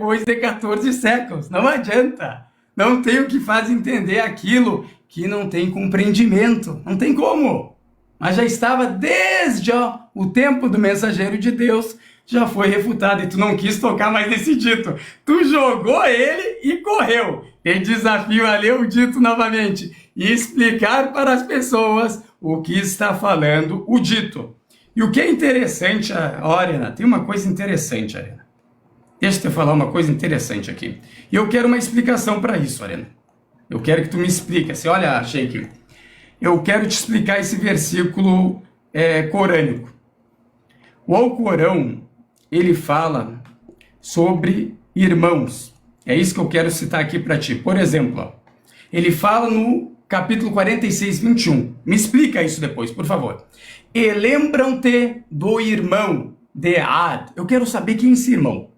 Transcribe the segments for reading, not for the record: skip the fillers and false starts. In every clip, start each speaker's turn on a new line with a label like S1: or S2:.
S1: depois de 14 séculos. Não adianta. Não tem o que faz entender aquilo que não tem compreendimento. Não tem como. Mas já estava desde o tempo do mensageiro de Deus, já foi refutado. E tu não quis tocar mais nesse dito. Tu jogou ele e correu. Tem desafio a ler o dito novamente e explicar para as pessoas o que está falando o dito. E o que é interessante, Arena, tem uma coisa interessante, Arena. Deixa eu te falar uma coisa interessante aqui. E eu quero uma explicação para isso, Arena. Eu quero que tu me explique. Assim, olha, Sheik, eu quero te explicar esse versículo corânico. O Alcorão, ele fala sobre irmãos. É isso que eu quero citar aqui para ti. Por exemplo, ele fala no capítulo 46, 21. Me explica isso depois, por favor. E lembram-te do irmão de Ad. Eu quero saber quem é esse irmão.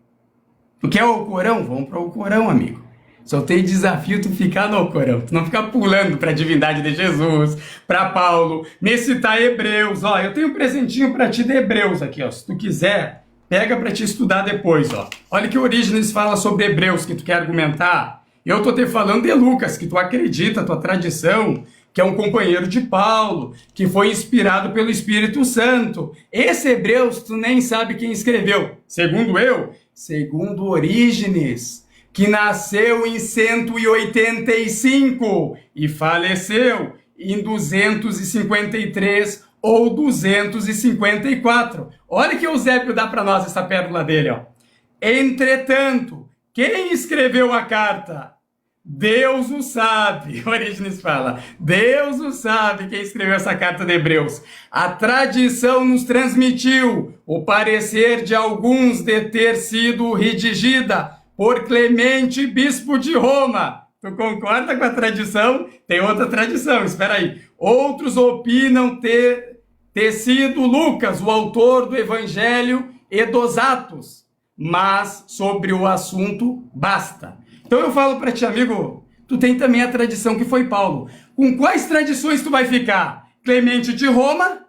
S1: Tu quer o Alcorão? Vamos para o Alcorão, amigo. Só tem desafio tu ficar no Alcorão. Tu não ficar pulando para a divindade de Jesus, para Paulo, me citar Hebreus. Ó, eu tenho um presentinho para ti de Hebreus aqui, ó. Se tu quiser, pega para te estudar depois, ó. Olha que Orígenes fala sobre Hebreus, que tu quer argumentar. Eu tô te falando de Lucas, que tu acredita, tua tradição, que é um companheiro de Paulo, que foi inspirado pelo Espírito Santo. Esse Hebreus, tu nem sabe quem escreveu. Segundo eu, segundo Orígenes, que nasceu em 185 e faleceu em 253 ou 254. Olha que Eusébio dá para nós essa pérola dele, ó. Entretanto, quem escreveu a carta? Deus o sabe. Orígenes fala, Deus o sabe quem escreveu essa carta de Hebreus. A tradição nos transmitiu o parecer de alguns de ter sido redigida por Clemente, bispo de Roma. Tu concorda com a tradição? Tem outra tradição, espera aí. Outros opinam ter sido Lucas, o autor do Evangelho e dos Atos. Mas sobre o assunto basta. Então eu falo para ti, amigo, tu tem também a tradição que foi Paulo. Com quais tradições tu vai ficar? Clemente de Roma,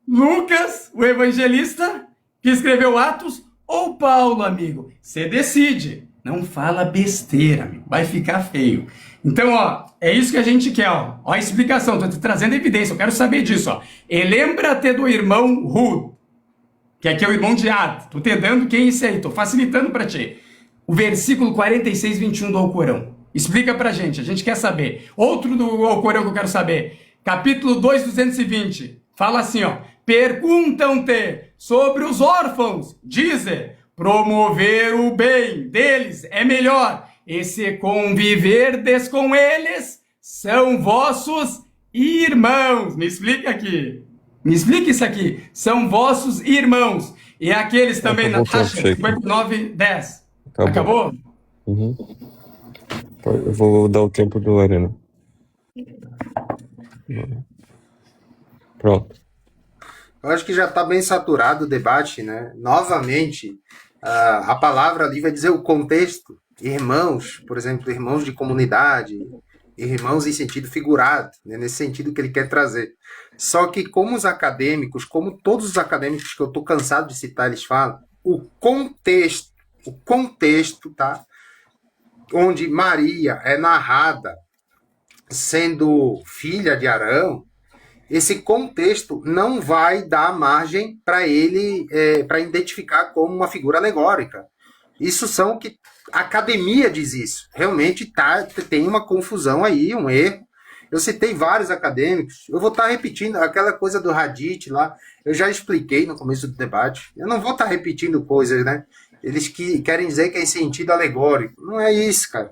S1: Lucas, o evangelista, que escreveu Atos, ou Paulo, amigo? Você decide. Não fala besteira, amigo. Vai ficar feio. Então, ó, é isso que a gente quer, ó. Ó a explicação, tô te trazendo evidência, eu quero saber disso, ó. E lembra-te do irmão Hud, que aqui é o irmão de Ad. Tô te dando quem é esse aí, tô facilitando para ti. O versículo 46, 21 do Alcorão. Explica pra gente, a gente quer saber. Outro do Alcorão que eu quero saber. Capítulo 2, 220. Fala assim, ó. Perguntam-te sobre os órfãos. Dizem, promover o bem deles é melhor. E se conviverdes com eles, são vossos irmãos. Me explica aqui. Me explica isso aqui. São vossos irmãos. E aqueles também, Natasha, 59, 10. Acabou?
S2: Uhum. Eu vou dar o tempo do Arena. Pronto.
S3: Eu acho que já está bem saturado o debate, né? Novamente, a palavra ali vai dizer o contexto. Irmãos, por exemplo, irmãos de comunidade, irmãos em sentido figurado, né? Nesse sentido que ele quer trazer. Só que como os acadêmicos, como todos os acadêmicos que eu estou cansado de citar, eles falam, o contexto, tá? Onde Maria é narrada sendo filha de Arão, esse contexto não vai dar margem para ele, para identificar como uma figura alegórica. Isso são o que a academia diz isso. Realmente tem uma confusão aí, um erro. Eu citei vários acadêmicos. Eu vou estar repetindo aquela coisa do Hadith lá. Eu já expliquei no começo do debate. Eu não vou estar repetindo coisas, né? Eles querem dizer que é em sentido alegórico. Não é isso, cara.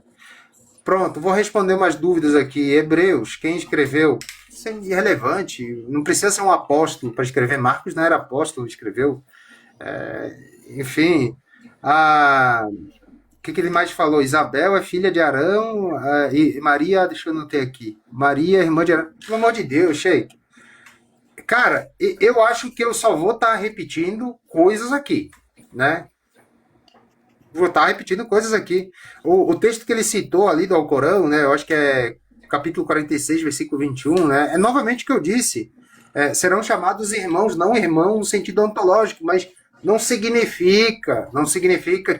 S3: Pronto, vou responder umas dúvidas aqui. Hebreus, quem escreveu? Isso é irrelevante. Não precisa ser um apóstolo para escrever. Marcos não era apóstolo, escreveu. Enfim. O que ele mais falou? Isabel é filha de Arão. E Maria, deixa eu anotar aqui. Maria, irmã de Arão. Pelo amor de Deus, Sheik. Cara, eu acho que eu só vou estar repetindo coisas aqui, né? Vou estar repetindo coisas aqui. O texto que ele citou ali do Alcorão, né? Eu acho que é capítulo 46, versículo 21, né? É novamente o que eu disse. Serão chamados irmãos, não irmãos no sentido ontológico, mas não significa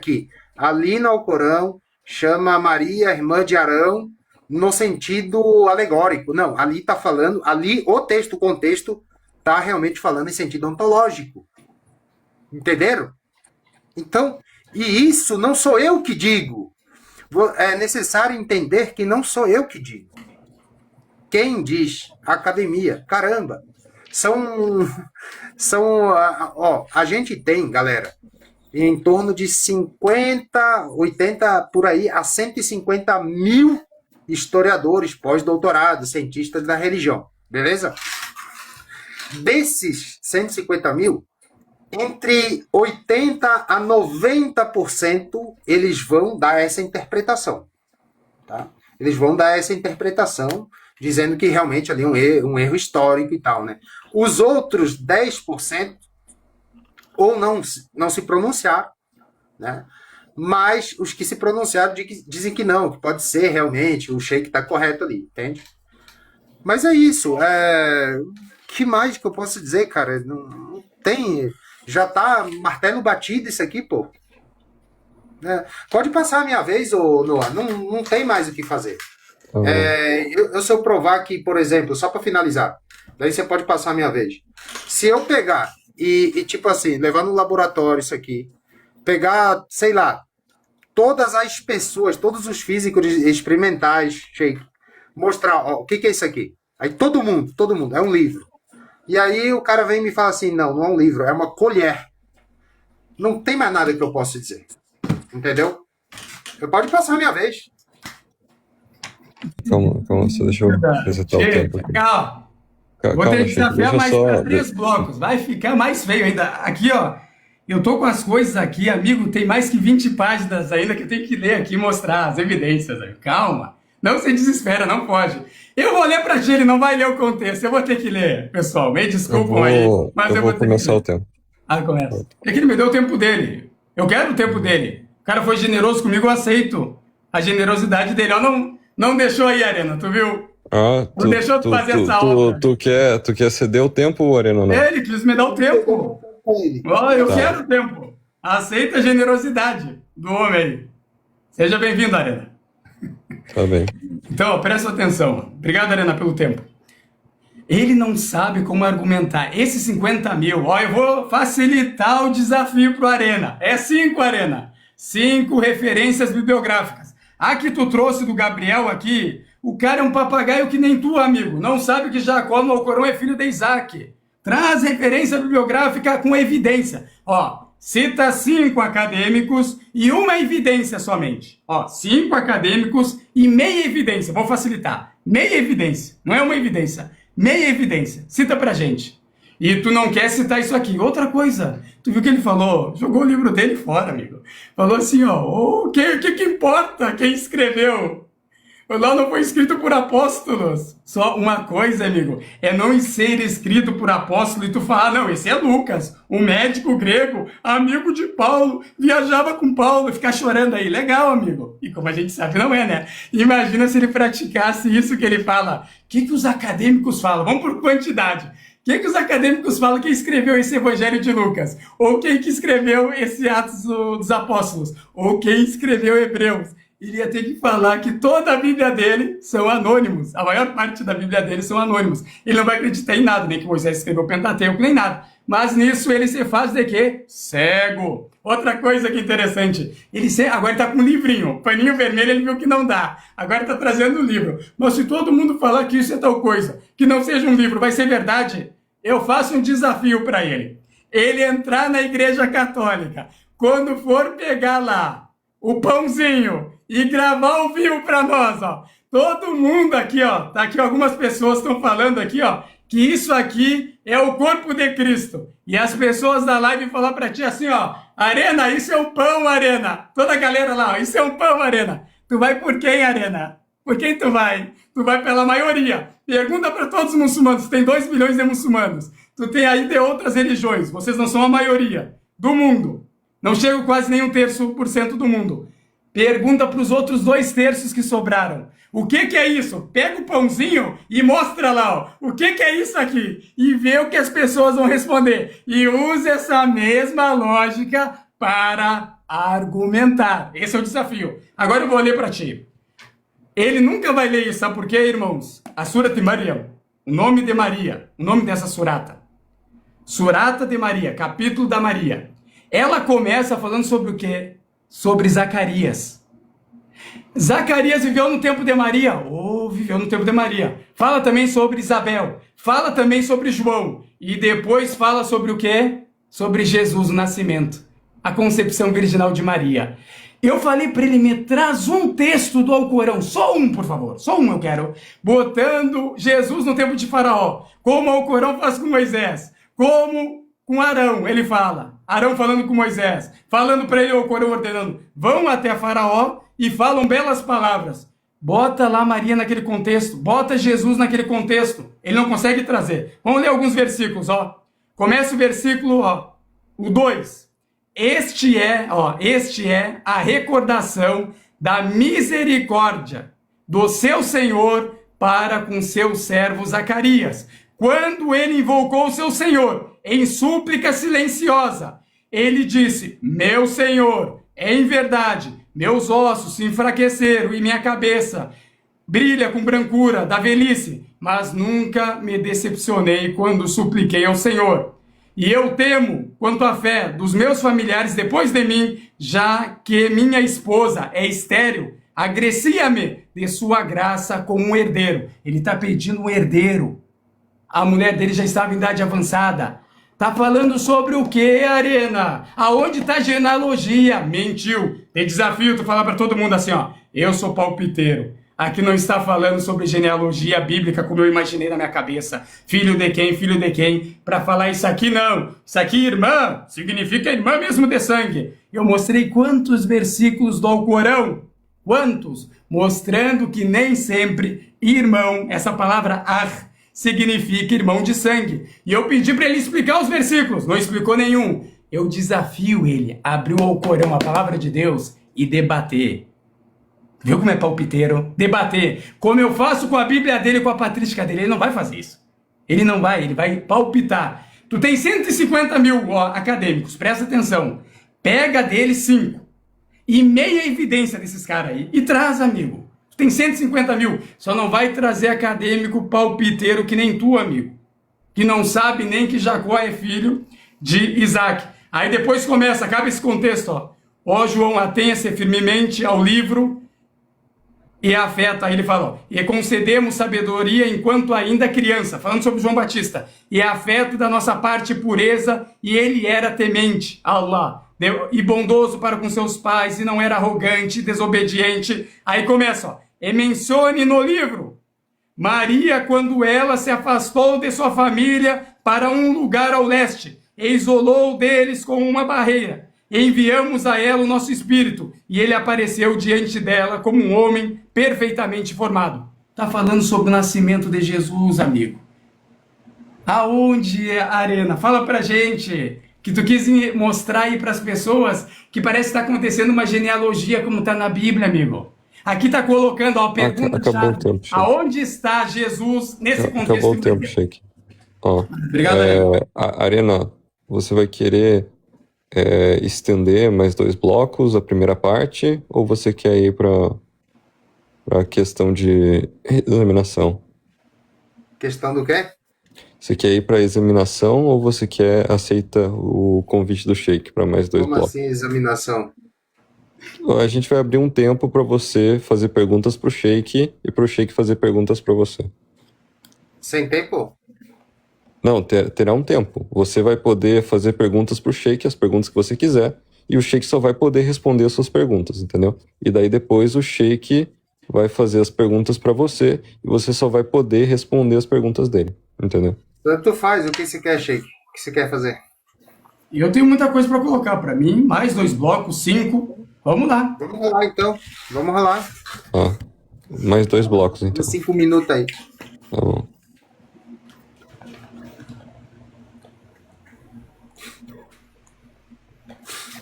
S3: que Ali no Alcorão, chama Maria, irmã de Arão, no sentido alegórico. Não, ali está falando, ali o contexto, está realmente falando em sentido ontológico. Entenderam? Então, e isso não sou eu que digo. É necessário entender que não sou eu que digo. Quem diz? A academia. Caramba. A gente tem, galera, em torno de 50, 80, por aí, a 150 mil historiadores pós-doutorados, cientistas da religião. Beleza? Desses 150 mil, entre 80 a 90% eles vão dar essa interpretação. Tá? Eles vão dar essa interpretação, dizendo que realmente ali é um erro histórico e tal, né? Os outros 10% ou não se pronunciaram, né? Mas os que se pronunciaram dizem que não, que pode ser realmente, o sheik está correto ali, entende? Mas é isso. Que mais que eu posso dizer, cara? Não tem... Já tá martelo batido isso aqui, pô. Pode passar a minha vez, ô Noah. Não tem mais o que fazer. Se eu provar aqui, por exemplo, só para finalizar, daí você pode passar a minha vez. Se eu pegar e tipo assim, levar no laboratório isso aqui, pegar, sei lá, todas as pessoas, todos os físicos experimentais, mostrar, ó, o que é isso aqui? Aí todo mundo, é um livro. E aí o cara vem e me fala assim, não é um livro, é uma colher. Não tem mais nada que eu possa dizer. Entendeu? Eu pode passar a minha vez.
S2: Calma, só deixa eu resetar o tempo aqui.
S1: Calma. Vou ter que desafiar mais para 3 blocos. Vai ficar mais feio ainda. Aqui, ó. Eu tô com as coisas aqui, amigo. Tem mais que 20 páginas ainda que eu tenho que ler aqui e mostrar as evidências. Calma. Não se desespera, não pode. Eu vou ler para ti, ele não vai ler o contexto. Eu vou ter que ler, pessoal. Me desculpam aí. Mas eu vou
S2: começar o tempo.
S1: Começa. É que ele me deu o tempo dele. Eu quero o tempo dele. O cara foi generoso comigo, eu aceito a generosidade dele. Não deixou aí, Arena, tu viu?
S2: Não
S1: deixou tu fazer essa obra.
S2: Tu quer ceder o tempo, Arena, não?
S1: Ele quis me dar o tempo. Eu quero o tempo. Aceita a generosidade do homem aí. Seja bem-vindo, Arena.
S2: Tá bem.
S1: Então, presta atenção. Obrigado, Arena, pelo tempo. Ele não sabe como argumentar. Esses 50 mil, eu vou facilitar o desafio pro Arena. É 5, Arena. 5 referências bibliográficas. A que tu trouxe do Gabriel aqui, o cara é um papagaio que nem tu, amigo. Não sabe que Jacó no Alcorão é filho de Isaac. Traz referência bibliográfica com evidência. Cita 5 acadêmicos e uma evidência somente. 5 acadêmicos e meia evidência. Vou facilitar. Meia evidência. Não é uma evidência. Meia evidência. Cita pra gente. E tu não quer citar isso aqui. Outra coisa. Tu viu o que ele falou? Jogou o livro dele fora, amigo. Falou assim, o que importa quem escreveu? Lá não foi escrito por apóstolos. Só uma coisa, amigo, é não ser escrito por apóstolo e tu falar, não, esse é Lucas, um médico grego, amigo de Paulo, viajava com Paulo, ficar chorando aí. Legal, amigo. E como a gente sabe, não é, né? Imagina se ele praticasse isso que ele fala. O que os acadêmicos falam? Vamos por quantidade. O que os acadêmicos falam? Quem escreveu esse Evangelho de Lucas? Ou quem que escreveu esse Atos dos Apóstolos? Ou quem escreveu Hebreus? Ele ia ter que falar que toda a Bíblia dele são anônimos. A maior parte da Bíblia dele são anônimos. Ele não vai acreditar em nada, nem que Moisés escreveu o Pentateuco, nem nada. Mas nisso ele se faz de quê? Cego. Outra coisa que interessante. Agora ele está com um livrinho. Paninho vermelho, ele viu que não dá. Agora está trazendo um livro. Mas se todo mundo falar que isso é tal coisa, que não seja um livro, vai ser verdade? Eu faço um desafio para ele. Ele entrar na Igreja Católica. Quando for pegar lá o pãozinho e gravar ao vivo para nós, Todo mundo aqui, tá aqui algumas pessoas estão falando aqui, que isso aqui é o corpo de Cristo. E as pessoas da live falar para ti assim, Arena, isso é um pão, Arena. Toda a galera lá, isso é um pão, Arena. Tu vai por quem, Arena? Por quem tu vai? Tu vai pela maioria. Pergunta para todos os muçulmanos, tem 2 milhões de muçulmanos. Tu tem aí de outras religiões, vocês não são a maioria do mundo. Não chega quase nem 1/3% do mundo. Pergunta para os outros 2/3 que sobraram. O que é isso? Pega o pãozinho e mostra lá. O que é isso aqui? E vê o que as pessoas vão responder. E use essa mesma lógica para argumentar. Esse é o desafio. Agora eu vou ler para ti. Ele nunca vai ler isso, sabe por quê, irmãos? A Surata de Maria, o nome de Maria, o nome dessa surata. Surata de Maria, capítulo da Maria. Ela começa falando sobre o quê? Sobre Zacarias. Zacarias viveu no tempo de Maria. Viveu no tempo de Maria. Fala também sobre Isabel. Fala também sobre João. E depois fala sobre o quê? Sobre Jesus, o nascimento. A concepção virginal de Maria. Eu falei para ele, me traz um texto do Alcorão. Só um, por favor. Só um eu quero. Botando Jesus no tempo de Faraó. Como o Alcorão faz com Moisés. Como com Arão, ele fala. Arão falando com Moisés. Falando para ele o Alcorão ordenando. Vão até Faraó e falam belas palavras. Bota lá Maria naquele contexto. Bota Jesus naquele contexto. Ele não consegue trazer. Vamos ler alguns versículos, ó. Começa o versículo, ó. O 2. Este é a recordação da misericórdia do seu Senhor para com seu servo Zacarias. Quando ele invocou o seu Senhor em súplica silenciosa, ele disse: meu Senhor, em verdade, meus ossos se enfraqueceram e minha cabeça brilha com brancura da velhice, mas nunca me decepcionei quando supliquei ao Senhor. E eu temo quanto à fé dos meus familiares depois de mim, já que minha esposa é estéril, agrecia-me de sua graça como um herdeiro. Ele está pedindo um herdeiro. A mulher dele já estava em idade avançada. Tá falando sobre o que, Arena? Aonde tá a genealogia? Mentiu. Tem desafio tu falar para todo mundo assim, ó. Eu sou palpiteiro. Aqui não está falando sobre genealogia bíblica como eu imaginei na minha cabeça. Filho de quem, para falar isso aqui não. Isso aqui, irmã, significa irmã mesmo de sangue. Eu mostrei quantos versículos do Alcorão? Quantos? Mostrando que nem sempre irmão, essa palavra ar, significa irmão de sangue. E eu pedi para ele explicar os versículos. Não explicou nenhum. Eu desafio ele a abrir o Alcorão, a palavra de Deus, e debater. Viu como é palpiteiro? Debater. Como eu faço com a Bíblia dele e com a patrística dele. Ele não vai fazer isso. Ele vai palpitar. Tu tem 150 mil acadêmicos, presta atenção. Pega deles 5. E meia evidência desses caras aí. E traz, amigo. Tu tem 150 mil. Só não vai trazer acadêmico palpiteiro que nem tu, amigo. Que não sabe nem que Jacó é filho de Isaac. Aí depois começa, acaba esse contexto, ó. Ó João, atenha-se firmemente ao livro e afeta, aí ele fala, ó, e concedemos sabedoria enquanto ainda criança, falando sobre João Batista, e afeto da nossa parte pureza, e ele era temente a Allah, e bondoso para com seus pais, e não era arrogante, desobediente. Aí começa, ó, e mencione no livro, Maria, quando ela se afastou de sua família para um lugar ao leste, e isolou deles com uma barreira, enviamos a ela o nosso espírito, e ele apareceu diante dela como um homem perfeitamente formado. Tá falando sobre o nascimento de Jesus, amigo. Aonde é a Arena? Fala pra gente, que tu quis mostrar aí pras pessoas que parece que tá acontecendo uma genealogia como tá na Bíblia, amigo. Aqui tá colocando, ó, a pergunta
S2: Acabou o tempo, Sheik.
S1: aonde está Jesus nesse contexto?
S2: Acabou o tempo, Sheik. Ó,
S1: Obrigado, Arena.
S2: Arena, você vai querer estender mais 2 blocos, a primeira parte, ou você quer ir para a questão de examinação?
S3: Questão do quê?
S2: Você quer ir para examinação ou você aceita o convite do Sheik para mais 2
S3: Como
S2: blocos?
S3: assim, examinação?
S2: A gente vai abrir um tempo para você fazer perguntas para o Sheik e para o Sheik fazer perguntas para você.
S3: Sem tempo?
S2: Não, terá um tempo. Você vai poder fazer perguntas pro Sheik, as perguntas que você quiser, e o Sheik só vai poder responder as suas perguntas, entendeu? E daí depois o Sheik vai fazer as perguntas para você, e você só vai poder responder as perguntas dele, entendeu?
S3: Tanto faz, o que você quer, Sheik? O que você quer fazer?
S1: Eu tenho muita coisa para colocar para mim, mais 2 blocos, 5. Vamos lá.
S3: Vamos rolar então, vamos rolar.
S2: Mais 2 blocos, então.
S3: 5 minutos aí.
S2: Tá bom.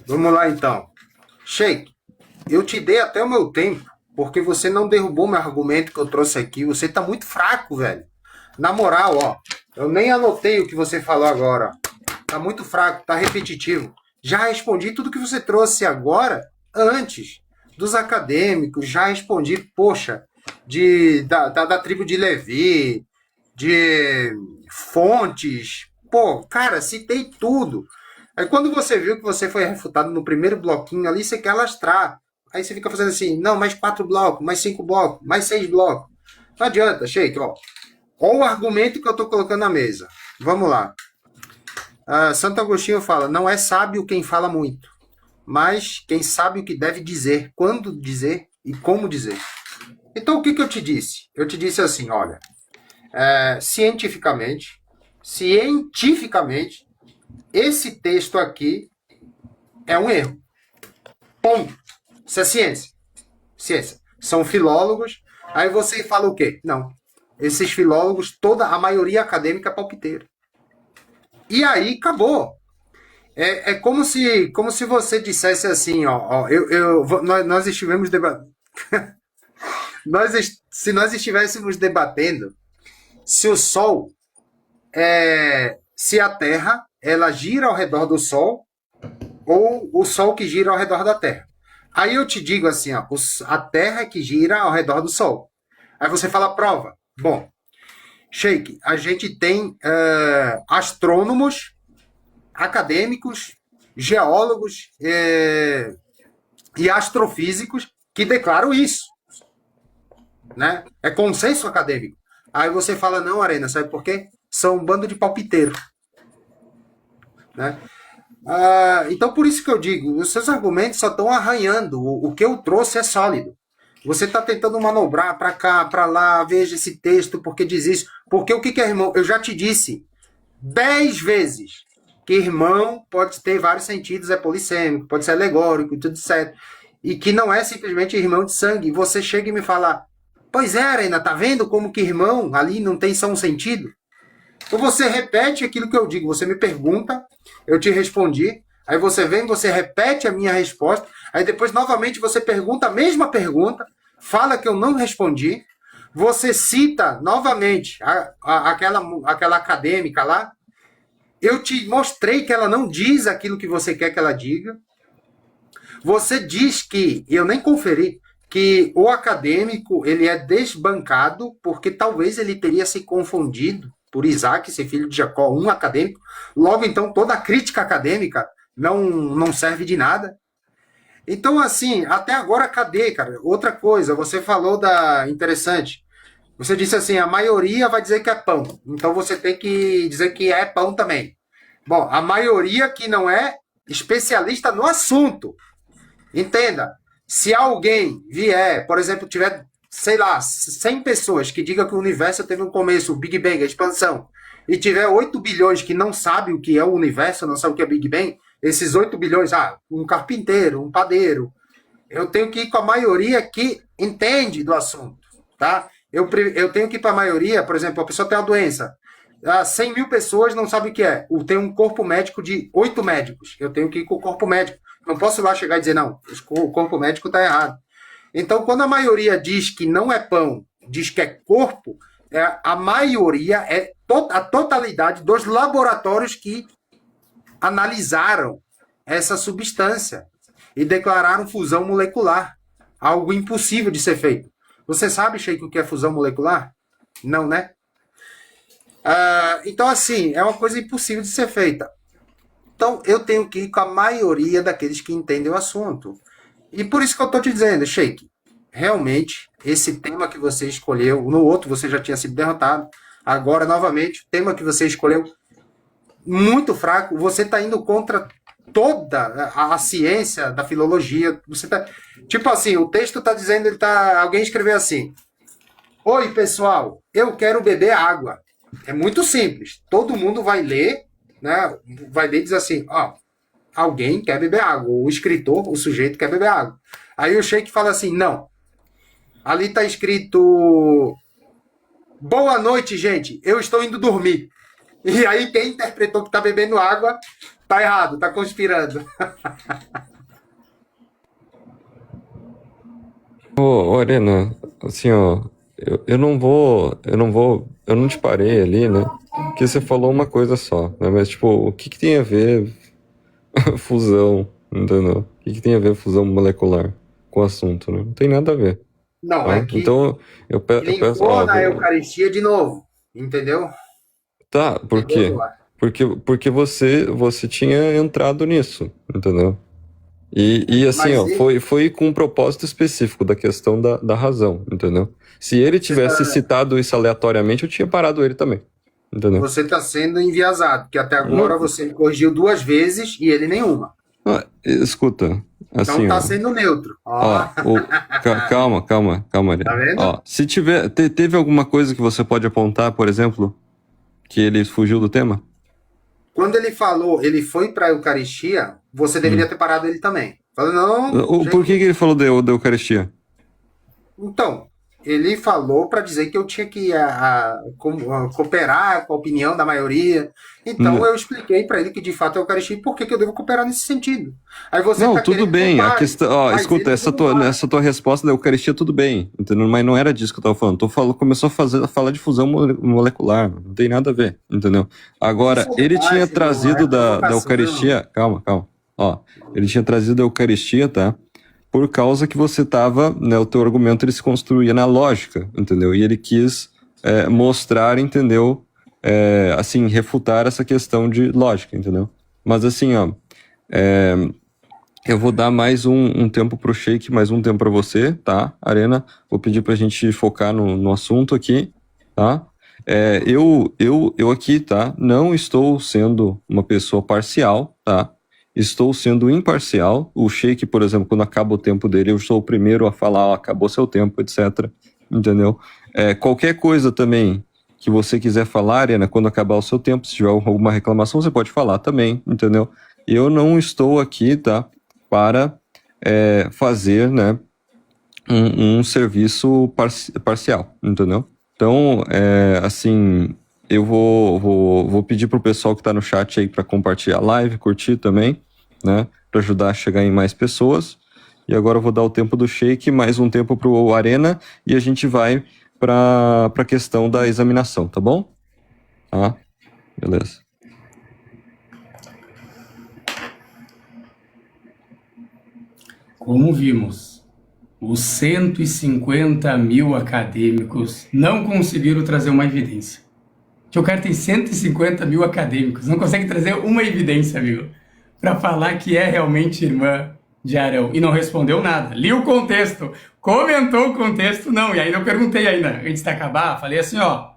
S3: Vamos lá então. Sheik, eu te dei até o meu tempo, porque você não derrubou meu argumento que eu trouxe aqui. Você tá muito fraco, velho. Na moral, ó, eu nem anotei o que você falou agora. Tá muito fraco, tá repetitivo. Já respondi tudo que você trouxe agora, antes dos acadêmicos, já respondi, poxa, da tribo de Levi, de fontes, pô, cara, citei tudo. Aí quando você viu que você foi refutado no primeiro bloquinho ali, você quer lastrar. Aí você fica fazendo assim, não, mais 4 blocos, mais 5 blocos, mais 6 blocos. Não adianta, Sheik, ó. Olha o argumento que eu tô colocando na mesa. Vamos lá. Santo Agostinho fala, não é sábio quem fala muito, mas quem sabe o que deve dizer, quando dizer e como dizer. Então, o que eu te disse? Eu te disse assim, olha, cientificamente, esse texto aqui é um erro. Ponto. Isso é ciência. Ciência. São filólogos. Aí você fala o quê? Não. Esses filólogos, a maioria acadêmica é palpiteira. E aí, acabou. É como se você dissesse assim, ó nós estivemos debatendo. Se nós estivéssemos debatendo se o Sol, se a Terra, ela gira ao redor do Sol ou o Sol que gira ao redor da Terra. Aí eu te digo assim, ó, a Terra é que gira ao redor do Sol. Aí você fala prova. Bom, Sheik, a gente tem astrônomos, acadêmicos, geólogos e astrofísicos que declaram isso. Né? É consenso acadêmico. Aí você fala, não, Arena, sabe por quê? São um bando de palpiteiros. Né? Então, por isso que eu digo, os seus argumentos só estão arranhando. O que eu trouxe é sólido. Você está tentando manobrar para cá, para lá, veja esse texto, porque diz isso. Porque o que é irmão? Eu já te disse 10 vezes que irmão pode ter vários sentidos, é polissêmico, pode ser alegórico, tudo certo. E que não é simplesmente irmão de sangue. E você chega e me fala, pois é, Arena, tá vendo como que irmão ali não tem só um sentido? Então você repete aquilo que eu digo, você me pergunta, eu te respondi, aí você vem, você repete a minha resposta, aí depois novamente você pergunta a mesma pergunta, fala que eu não respondi, você cita novamente aquela acadêmica lá, eu te mostrei que ela não diz aquilo que você quer que ela diga, você diz que, eu nem conferi, que o acadêmico ele é desbancado porque talvez ele teria se confundido por Isaac, ser filho de Jacó, um acadêmico. Logo, então, toda a crítica acadêmica não serve de nada. Então, assim, até agora, cadê, cara? Outra coisa, você falou interessante. Você disse assim, a maioria vai dizer que é pão. Então, você tem que dizer que é pão também. Bom, a maioria que não é especialista no assunto. Entenda, se alguém vier, por exemplo, tiver, sei lá, 100 pessoas que digam que o universo teve um começo, o Big Bang, a expansão, e tiver 8 bilhões que não sabem o que é o universo, não sabem o que é Big Bang, esses 8 bilhões, um carpinteiro, um padeiro, eu tenho que ir com a maioria que entende do assunto, tá? Eu tenho que ir para a maioria, por exemplo, a pessoa tem uma doença, 100 mil pessoas não sabem o que é, tem um corpo médico de 8 médicos, eu tenho que ir com o corpo médico, não posso lá chegar e dizer, não, o corpo médico está errado. Então, quando a maioria diz que não é pão, diz que é corpo, a maioria é a totalidade dos laboratórios que analisaram essa substância e declararam fusão molecular. Algo impossível de ser feito. Você sabe, Sheik, o que é fusão molecular? Não, né? Então, assim, é uma coisa impossível de ser feita. Então, eu tenho que ir com a maioria daqueles que entendem o assunto. E por isso que eu estou te dizendo, Sheik, realmente, esse tema que você escolheu, no outro você já tinha sido derrotado, agora, novamente, o tema que você escolheu, muito fraco, você está indo contra toda a ciência da filologia. Você tá, tipo assim, o texto está dizendo, alguém escreveu assim, oi, pessoal, eu quero beber água. É muito simples, todo mundo vai ler, né? Vai ler e diz assim, alguém quer beber água, o escritor, o sujeito quer beber água. Aí o Sheik fala assim, não, ali está escrito, boa noite, gente, eu estou indo dormir. E aí quem interpretou que está bebendo água, tá errado, tá conspirando.
S2: Ô, Arena, assim, ó, eu não te parei ali, né? Porque você falou uma coisa só, né? Mas, tipo, o que tem a ver fusão, entendeu? O que tem a ver fusão molecular com o assunto, né? Não tem nada a ver.
S3: Não,
S2: Tá?
S3: é que
S2: Então, eu peço...
S3: linkou na Eucaristia de novo, entendeu?
S2: Tá, por
S3: Pegou
S2: quê?
S3: do ar.
S2: Porque você tinha entrado nisso, entendeu? E assim,
S3: Mas
S2: ó, foi com um propósito específico da questão da razão, entendeu? Se ele tivesse citado isso aleatoriamente, eu tinha parado ele também, entendeu?
S3: você está sendo enviesado, porque até agora você me corrigiu 2 vezes e ele nenhuma.
S2: Escuta,
S3: Então
S2: assim,
S3: tá
S2: ó,
S3: sendo neutro.
S2: ó, calma, Ariane.
S3: Tá vendo?
S2: Ó, se teve alguma coisa que você pode apontar, por exemplo, que ele fugiu do tema?
S3: Quando ele falou, ele foi para a Eucaristia, você deveria ter parado ele também. Falou, não.
S2: Por que ele falou da Eucaristia?
S3: Então, ele falou para dizer que eu tinha que cooperar com a opinião da maioria. Então eu expliquei para ele que de fato é a Eucaristia e por que eu devo cooperar nesse sentido. Aí você
S2: Não,
S3: tá
S2: tudo
S3: querendo
S2: bem. A
S3: culpar,
S2: questão, ó,
S3: mas
S2: escuta,
S3: ele
S2: essa tua resposta da Eucaristia, tudo bem, entendeu? Mas não era disso que eu tava falando. Começou a falar de fusão molecular, não tem nada a ver, entendeu? Agora,
S3: Isso é
S2: ele
S3: verdade,
S2: tinha
S3: não
S2: trazido
S3: é
S2: da
S3: provocação.
S2: Eucaristia. Calma. Ó, ele tinha trazido a Eucaristia, tá? Por causa que você tava, né? O teu argumento ele se construía na lógica, entendeu? E ele quis mostrar, entendeu? Assim, refutar essa questão de lógica, entendeu? Mas assim, ó. Eu vou dar mais um tempo pro Sheik, mais um tempo para você, tá, Arena? Vou pedir pra gente focar no assunto aqui, tá? Eu aqui, tá, não estou sendo uma pessoa parcial, tá? Estou sendo imparcial. O Sheik, por exemplo, quando acaba o tempo dele, eu sou o primeiro a falar, ó, acabou seu tempo, etc. Entendeu? Qualquer coisa também que você quiser falar, Arena, quando acabar o seu tempo, se tiver alguma reclamação, você pode falar também, entendeu? Eu não estou aqui, tá, para fazer, né, um serviço parcial, entendeu? Então, assim, eu vou pedir pro pessoal que tá no chat aí para compartilhar a live, curtir também, né, para ajudar a chegar em mais pessoas. E agora eu vou dar o tempo do Sheik, mais um tempo pro Arena, e a gente vai para a questão da examinação, tá bom? Tá? Beleza.
S1: Como vimos, os 150 mil acadêmicos não conseguiram trazer uma evidência. Que o cara tem 150 mil acadêmicos, não consegue trazer uma evidência, amigo, para falar que é realmente irmã de Arão. E não respondeu nada. Li o contexto, comentou o contexto, não. E ainda eu perguntei ainda, antes de acabar, falei assim, ó,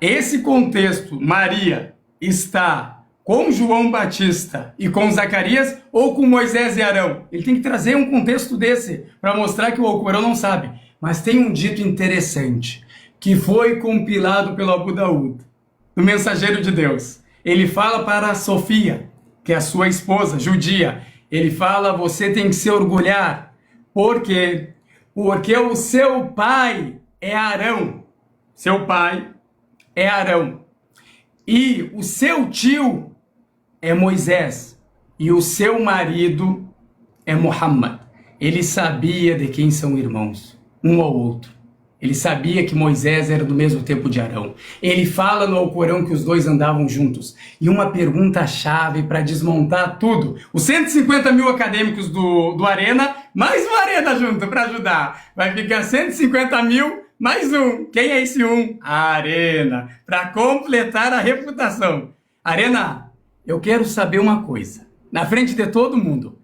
S1: esse contexto, Maria, está com João Batista e com Zacarias ou com Moisés e Arão? Ele tem que trazer um contexto desse para mostrar que o Alcorão não sabe. Mas tem um dito interessante que foi compilado pelo Abu Daud, do Mensageiro de Deus. Ele fala para a Sofia, que é a sua esposa, judia. Ele fala, você tem que se orgulhar. Por quê? Porque o seu pai é Arão. Seu pai é Arão. E o seu tio é Moisés. E o seu marido é Muhammad. Ele sabia de quem são irmãos, um ao outro. Ele sabia que Moisés era do mesmo tempo de Arão. Ele fala no Alcorão que os dois andavam juntos. E uma pergunta-chave para desmontar tudo. Os 150 mil acadêmicos do Arena, mais um Arena junto para ajudar. Vai ficar 150 mil, mais um. Quem é esse um? A Arena. Para completar a reputação. Arena, eu quero saber uma coisa. Na frente de todo mundo.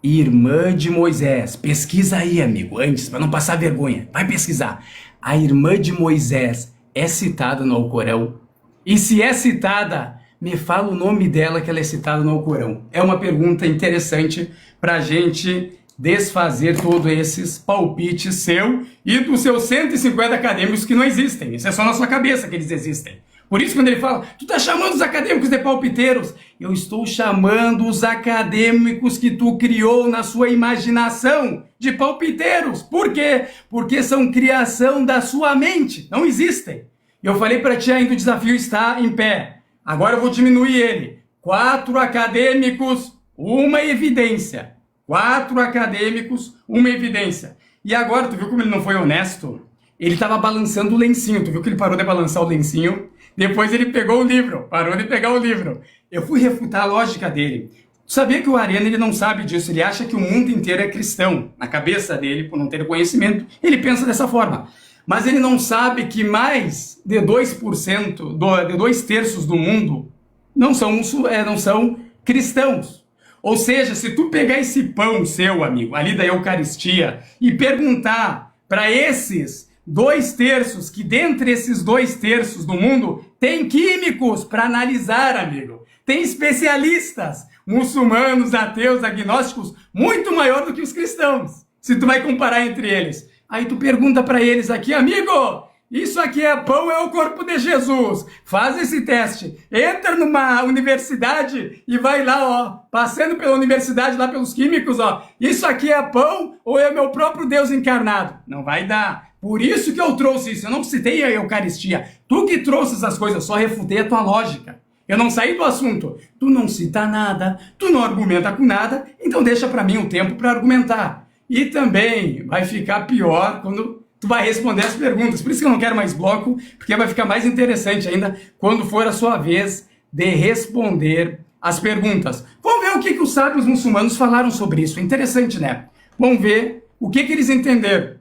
S1: Irmã de Moisés, pesquisa aí, amigo, antes, para não passar vergonha, vai pesquisar. A irmã de Moisés é citada no Alcorão? E se é citada, me fala o nome dela que ela é citada no Alcorão. É uma pergunta interessante para a gente desfazer todos esses palpites seu e dos seus 150 acadêmicos que não existem. Isso é só na sua cabeça que eles existem. Por isso, quando ele fala, tu tá chamando os acadêmicos de palpiteiros, eu estou chamando os acadêmicos que tu criou na sua imaginação de palpiteiros. Por quê? Porque são criação da sua mente, não existem. Eu falei para ti ainda, o desafio está em pé. Agora eu vou diminuir ele. 4 acadêmicos, uma evidência. 4 acadêmicos, uma evidência. E agora, tu viu como ele não foi honesto? Ele estava balançando o lencinho, tu viu que ele parou de balançar o lencinho? Depois ele pegou o livro, parou de pegar o livro. eu fui refutar a lógica dele. Tu sabia que o Arena ele não sabe disso, ele acha que o mundo inteiro é cristão. Na cabeça dele, por não ter conhecimento, ele pensa dessa forma. Mas ele não sabe que mais de 2%, de 2/3 do mundo não são cristãos. Ou seja, se tu pegar esse pão seu, amigo, ali da Eucaristia, e perguntar para esses 2/3, que dentre esses 2/3 do mundo, tem químicos para analisar, amigo. Tem especialistas, muçulmanos, ateus, agnósticos, muito maior do que os cristãos, se tu vai comparar entre eles. Aí tu pergunta para eles aqui, amigo, isso aqui é pão, é o corpo de Jesus. Faz esse teste. Entra numa universidade e vai lá, ó, passando pela universidade, lá pelos químicos, ó. Isso aqui é pão ou é meu próprio Deus encarnado? Não vai dar. Por isso que eu trouxe isso. Eu não citei a Eucaristia. Tu que trouxe essas coisas, só refutei a tua lógica. Eu não saí do assunto. Tu não cita nada, tu não argumenta com nada, então deixa para mim um tempo para argumentar. E também vai ficar pior quando tu vai responder as perguntas. Por isso que eu não quero mais bloco, porque vai ficar mais interessante ainda quando for a sua vez de responder as perguntas. Vamos ver o que os sábios muçulmanos falaram sobre isso. Interessante, né? Vamos ver o que eles entenderam.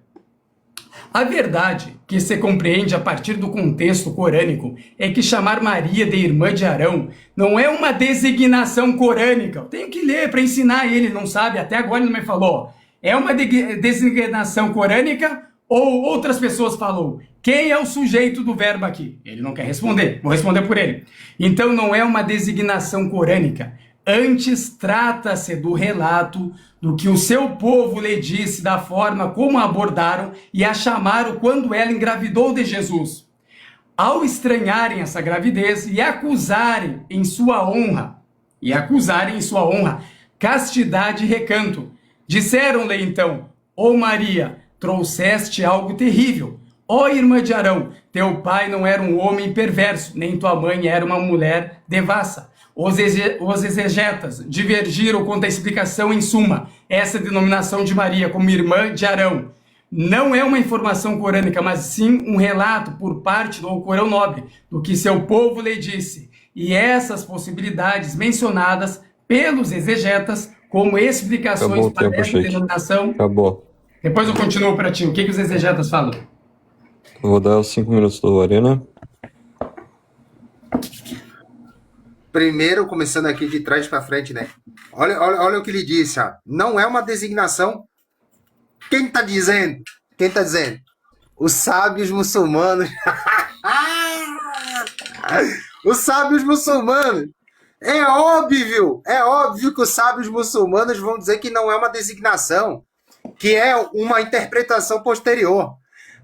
S1: A verdade que se compreende a partir do contexto corânico é que chamar Maria de irmã de Arão não é uma designação corânica. Eu tenho que ler para ensinar ele, não sabe, até agora ele não me falou. É uma designação corânica ou outras pessoas falou? Quem é o sujeito do verbo aqui? Ele não quer responder, vou responder por ele. Então não é uma designação corânica. Antes trata-se do relato do que o seu povo lhe disse da forma como a abordaram e a chamaram quando ela engravidou de Jesus. Ao estranharem essa gravidez e acusarem em sua honra, castidade e recanto, disseram-lhe então, ó Maria, trouxeste algo terrível. Ó irmã de Arão, teu pai não era um homem perverso, nem tua mãe era uma mulher devassa. Os exegetas divergiram quanto à explicação em suma, essa denominação de Maria como irmã de Arão. Não é uma informação corânica, mas sim um relato por parte do Alcorão Nobre, do que seu povo lhe disse. E essas possibilidades mencionadas pelos exegetas como explicações para essa denominação...
S2: Acabou.
S1: Depois eu continuo para ti. O que os exegetas falam?
S2: Eu vou dar os 5 minutos do Arena.
S3: Primeiro, começando aqui de trás para frente, né? Olha o que ele disse, ó. Não é uma designação. Quem está dizendo? Quem está dizendo? Os sábios muçulmanos. Os sábios muçulmanos. É óbvio que os sábios muçulmanos vão dizer que não é uma designação, que é uma interpretação posterior.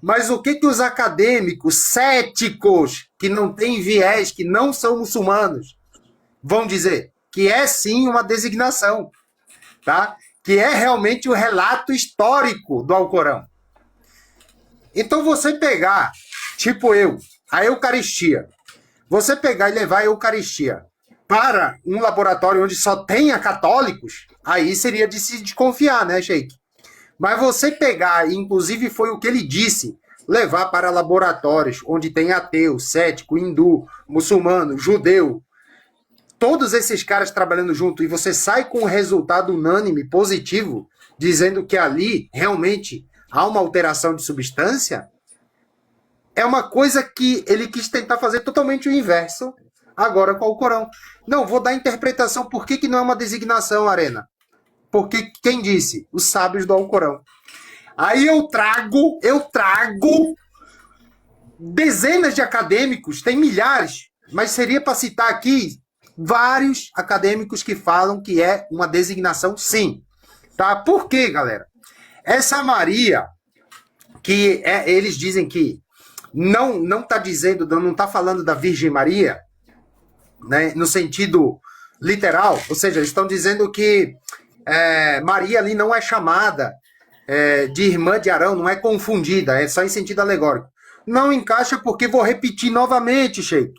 S3: Mas o que os acadêmicos céticos, que não têm viés, que não são muçulmanos, vão dizer? Que é sim uma designação, tá? Que é realmente o relato histórico do Alcorão. Então você pegar, tipo a Eucaristia, você pegar e levar a Eucaristia para um laboratório onde só tenha católicos, aí seria de se desconfiar, né, Sheik? Mas você pegar, inclusive foi o que ele disse, levar para laboratórios onde tem ateu, cético, hindu, muçulmano, judeu, todos esses caras trabalhando junto, e você sai com um resultado unânime, positivo, dizendo que ali realmente há uma alteração de substância, é uma coisa que ele quis tentar fazer totalmente o inverso agora com o Corão. Não, vou dar interpretação por que não é uma designação, Arena. Porque quem disse? Os sábios do Alcorão. Aí eu trago dezenas de acadêmicos, tem milhares, mas seria para citar aqui vários acadêmicos que falam que é uma designação sim. Tá? Por quê, galera? Essa Maria, que eles dizem que não está dizendo, não está falando da Virgem Maria, né, no sentido literal, ou seja, eles estão dizendo que Maria ali não é chamada de irmã de Arão, não é confundida, é só em sentido alegórico. Não encaixa porque, vou repetir novamente, Sheik,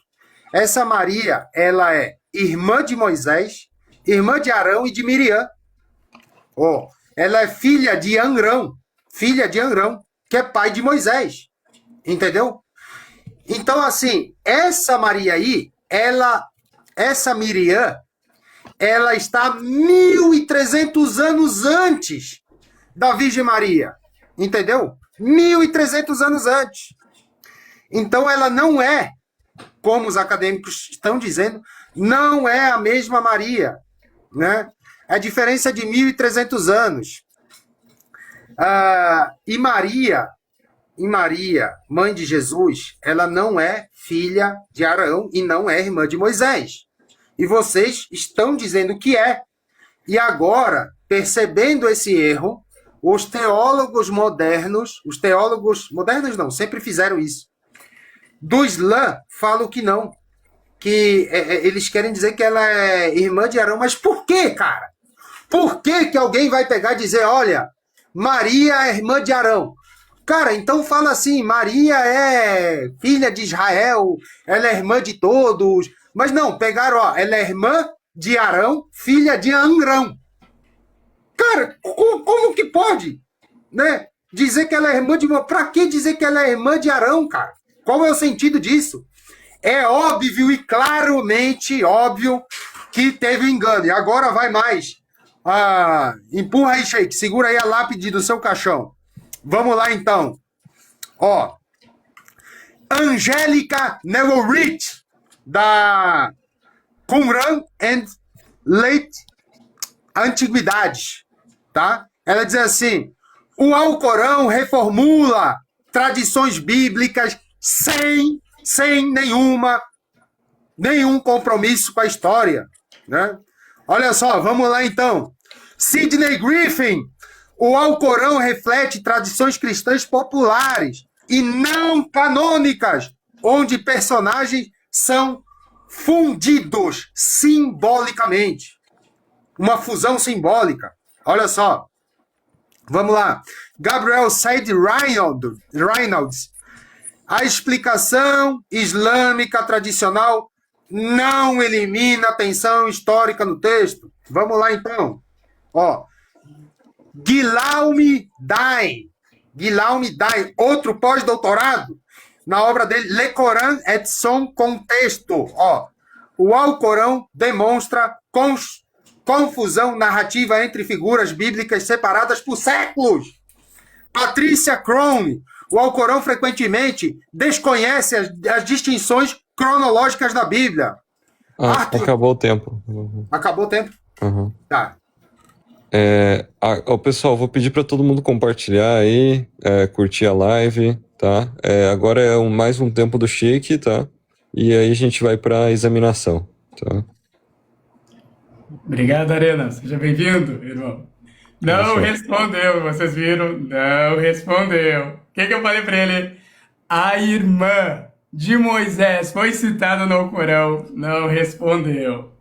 S3: essa Maria, ela é irmã de Moisés, irmã de Arão e de Miriam. Ela é filha de Anrão, que é pai de Moisés. Entendeu? Então, assim, essa Maria aí, ela essa Miriam, ela está 1.300 anos antes da Virgem Maria. Entendeu? 1.300 anos antes. Então ela não é, como os acadêmicos estão dizendo, não é a mesma Maria, né? É a diferença de 1.300 anos. E Maria, mãe de Jesus, ela não é filha de Arão e não é irmã de Moisés. E vocês estão dizendo que é. E agora, percebendo esse erro, os teólogos modernos não, sempre fizeram isso, do Islã, falam que não. Que eles querem dizer que ela é irmã de Arão. Mas por quê, cara? Por que alguém vai pegar e dizer, olha, Maria é irmã de Arão? Cara, então fala assim, Maria é filha de Israel, ela é irmã de todos. Mas não, pegaram, ó, ela é irmã de Arão, filha de Amrão. Cara, como que pode, né? Dizer que ela é irmã de... Pra que dizer que ela é irmã de Arão, cara? Qual é o sentido disso? É óbvio e claramente óbvio que teve um engano. E agora vai mais. Empurra aí, Sheik. Segura aí a lápide do seu caixão. Vamos lá, então. Ó. Angélica Neville-Rich, da Qumran and Late Antiguidades, tá? Ela diz assim, o Alcorão reformula tradições bíblicas sem nenhum compromisso com a história, né? Olha só, vamos lá então. Sidney Griffin, o Alcorão reflete tradições cristãs populares e não canônicas, onde personagens são fundidos simbolicamente. Uma fusão simbólica. Olha só. Vamos lá. Gabriel Said Reynolds. A explicação islâmica tradicional não elimina a tensão histórica no texto. Vamos lá, então. Ó. Guillaume Dain, outro pós-doutorado, na obra dele, Le Coran et son contexto. Ó. O Alcorão demonstra confusão narrativa entre figuras bíblicas separadas por séculos. Patrícia Crone, o Alcorão frequentemente desconhece as distinções cronológicas da Bíblia.
S2: Acabou o tempo.
S3: Acabou o tempo?
S2: Uhum.
S3: Tá.
S2: Pessoal, vou pedir para todo mundo compartilhar aí, curtir a live, tá? Agora é mais um tempo do Sheik, tá? E aí a gente vai para a examinação, tá?
S1: Obrigado, Arena. Seja bem-vindo, irmão. Não respondeu, vocês viram? Não respondeu. O que eu falei para ele? A irmã de Moisés foi citada no Alcorão. Não respondeu.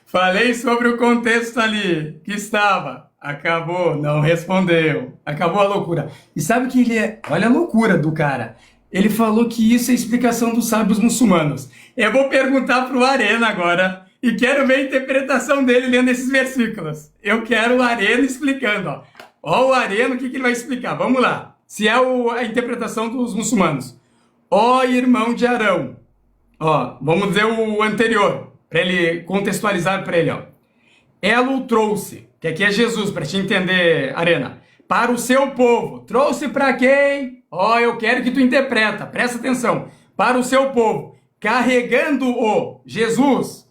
S1: Falei sobre o contexto ali, que estava. Acabou, não respondeu. Acabou a loucura. E sabe que ele é... Olha a loucura do cara. Ele falou que isso é explicação dos sábios muçulmanos. Eu vou perguntar pro Arena agora e quero ver a interpretação dele lendo esses versículos. Eu quero o Arena explicando, ó. Ó o Arena, o que ele vai explicar? Vamos lá. Se é a interpretação dos muçulmanos. Ó irmão de Arão. Ó, vamos dizer o anterior, para ele contextualizar para ele, ó. Ela o trouxe, que aqui é Jesus, para te entender, Arena, para o seu povo. Trouxe para quem? Ó, eu quero que tu interpreta, presta atenção. Para o seu povo, carregando-o, Jesus.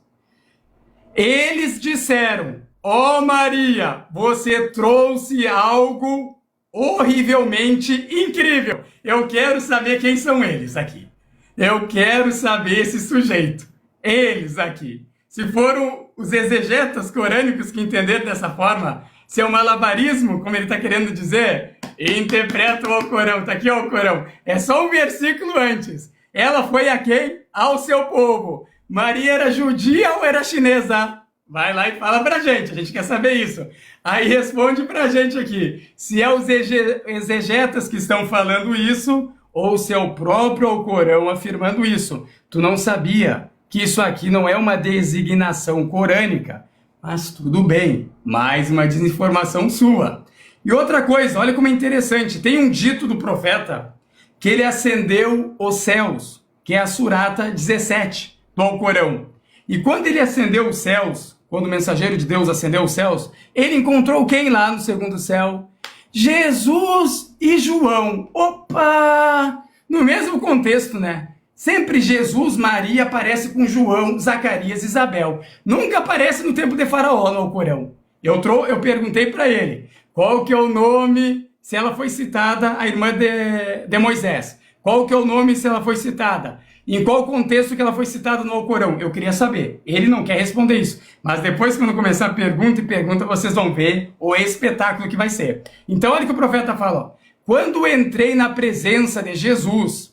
S1: Eles disseram, ó Maria, você trouxe algo horrivelmente incrível. Eu quero saber quem são eles aqui. Eu quero saber esse sujeito. Eles aqui. Se foram os exegetas corânicos que entenderam dessa forma, se é um malabarismo, como ele está querendo dizer, interpreta o Alcorão. Está aqui o Alcorão. É só um versículo antes. Ela foi a quem? Ao seu povo. Maria era judia ou era chinesa? Vai lá e fala pra gente. A gente quer saber isso. Aí responde pra gente aqui. Se é os exegetas que estão falando isso ou se é o próprio Alcorão afirmando isso. Tu não sabia que isso aqui não é uma designação corânica. Mas tudo bem. Mais uma desinformação sua. E outra coisa, olha como é interessante. Tem um dito do profeta que ele acendeu os céus, que é a Surata 17 do Alcorão. E quando ele ascendeu os céus, quando o mensageiro de Deus ascendeu os céus, ele encontrou quem lá no segundo céu? Jesus e João. Opa! No mesmo contexto, né? Sempre Jesus, Maria aparece com João, Zacarias e Isabel. Nunca aparece no tempo de Faraó no Alcorão. Eu perguntei para ele qual que é o nome, se ela foi citada, a irmã de Moisés. Qual que é o nome se ela foi citada? Em qual contexto que ela foi citada no Alcorão? Eu queria saber. Ele não quer responder isso. Mas depois, quando começar a pergunta, vocês vão ver o espetáculo que vai ser. Então, olha o que o profeta fala. Ó. Quando entrei na presença de Jesus,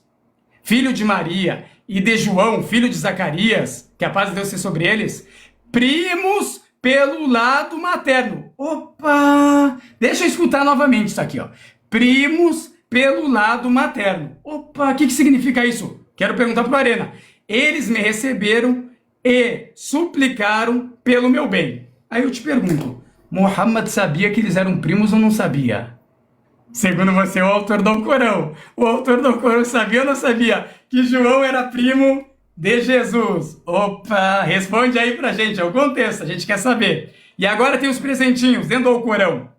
S1: filho de Maria, e de João, filho de Zacarias, que a paz de Deus seja sobre eles, primos pelo lado materno. Opa! Deixa eu escutar novamente isso aqui, ó. Primos pelo lado materno. Opa, o que significa isso? Quero perguntar para o Arena. Eles me receberam e suplicaram pelo meu bem. Aí eu te pergunto, Muhammad sabia que eles eram primos ou não sabia? Segundo você, o autor do Alcorão. O autor do Alcorão sabia ou não sabia que João era primo de Jesus? Opa, responde aí pra gente, é o contexto, a gente quer saber. E agora tem os presentinhos dentro do Alcorão.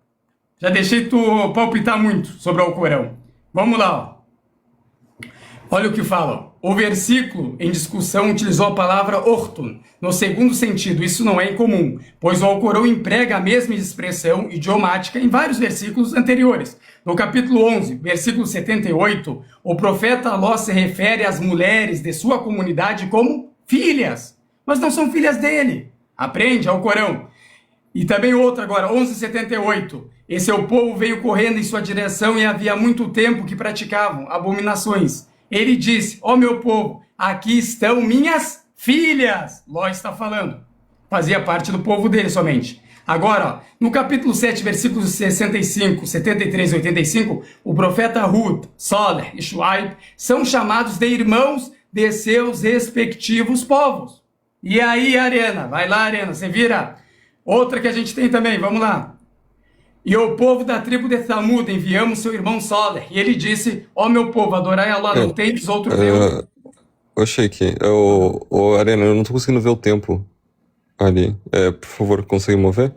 S1: Já deixei tu palpitar muito sobre o Alcorão. Vamos lá, ó. Olha o que fala. O versículo em discussão utilizou a palavra ortun, no segundo sentido. Isso não é incomum, pois o Alcorão emprega a mesma expressão idiomática em vários versículos anteriores. No capítulo 11, versículo 78, o profeta Aló se refere às mulheres de sua comunidade como filhas, mas não são filhas dele. Aprende, Alcorão. E também outra agora, 11:78. E seu povo veio correndo em sua direção e havia muito tempo que praticavam abominações. Ele disse, ó meu povo, aqui estão minhas filhas. Ló está falando. Fazia parte do povo dele somente. Agora, ó, no capítulo 7, versículos 65, 73 e 85, o profeta Hud, Saleh e Shuaib são chamados de irmãos de seus respectivos povos. E aí, Arena? Vai lá, Arena, você vira. Outra que a gente tem também, vamos lá. E o povo da tribo de Thamud enviamos seu irmão Saleh. E ele disse, ó meu povo, adorai Allah, não tendes outro Deus.
S2: Ô, Sheik, Arena, eu não tô conseguindo ver o tempo ali. Por favor, consegue mover?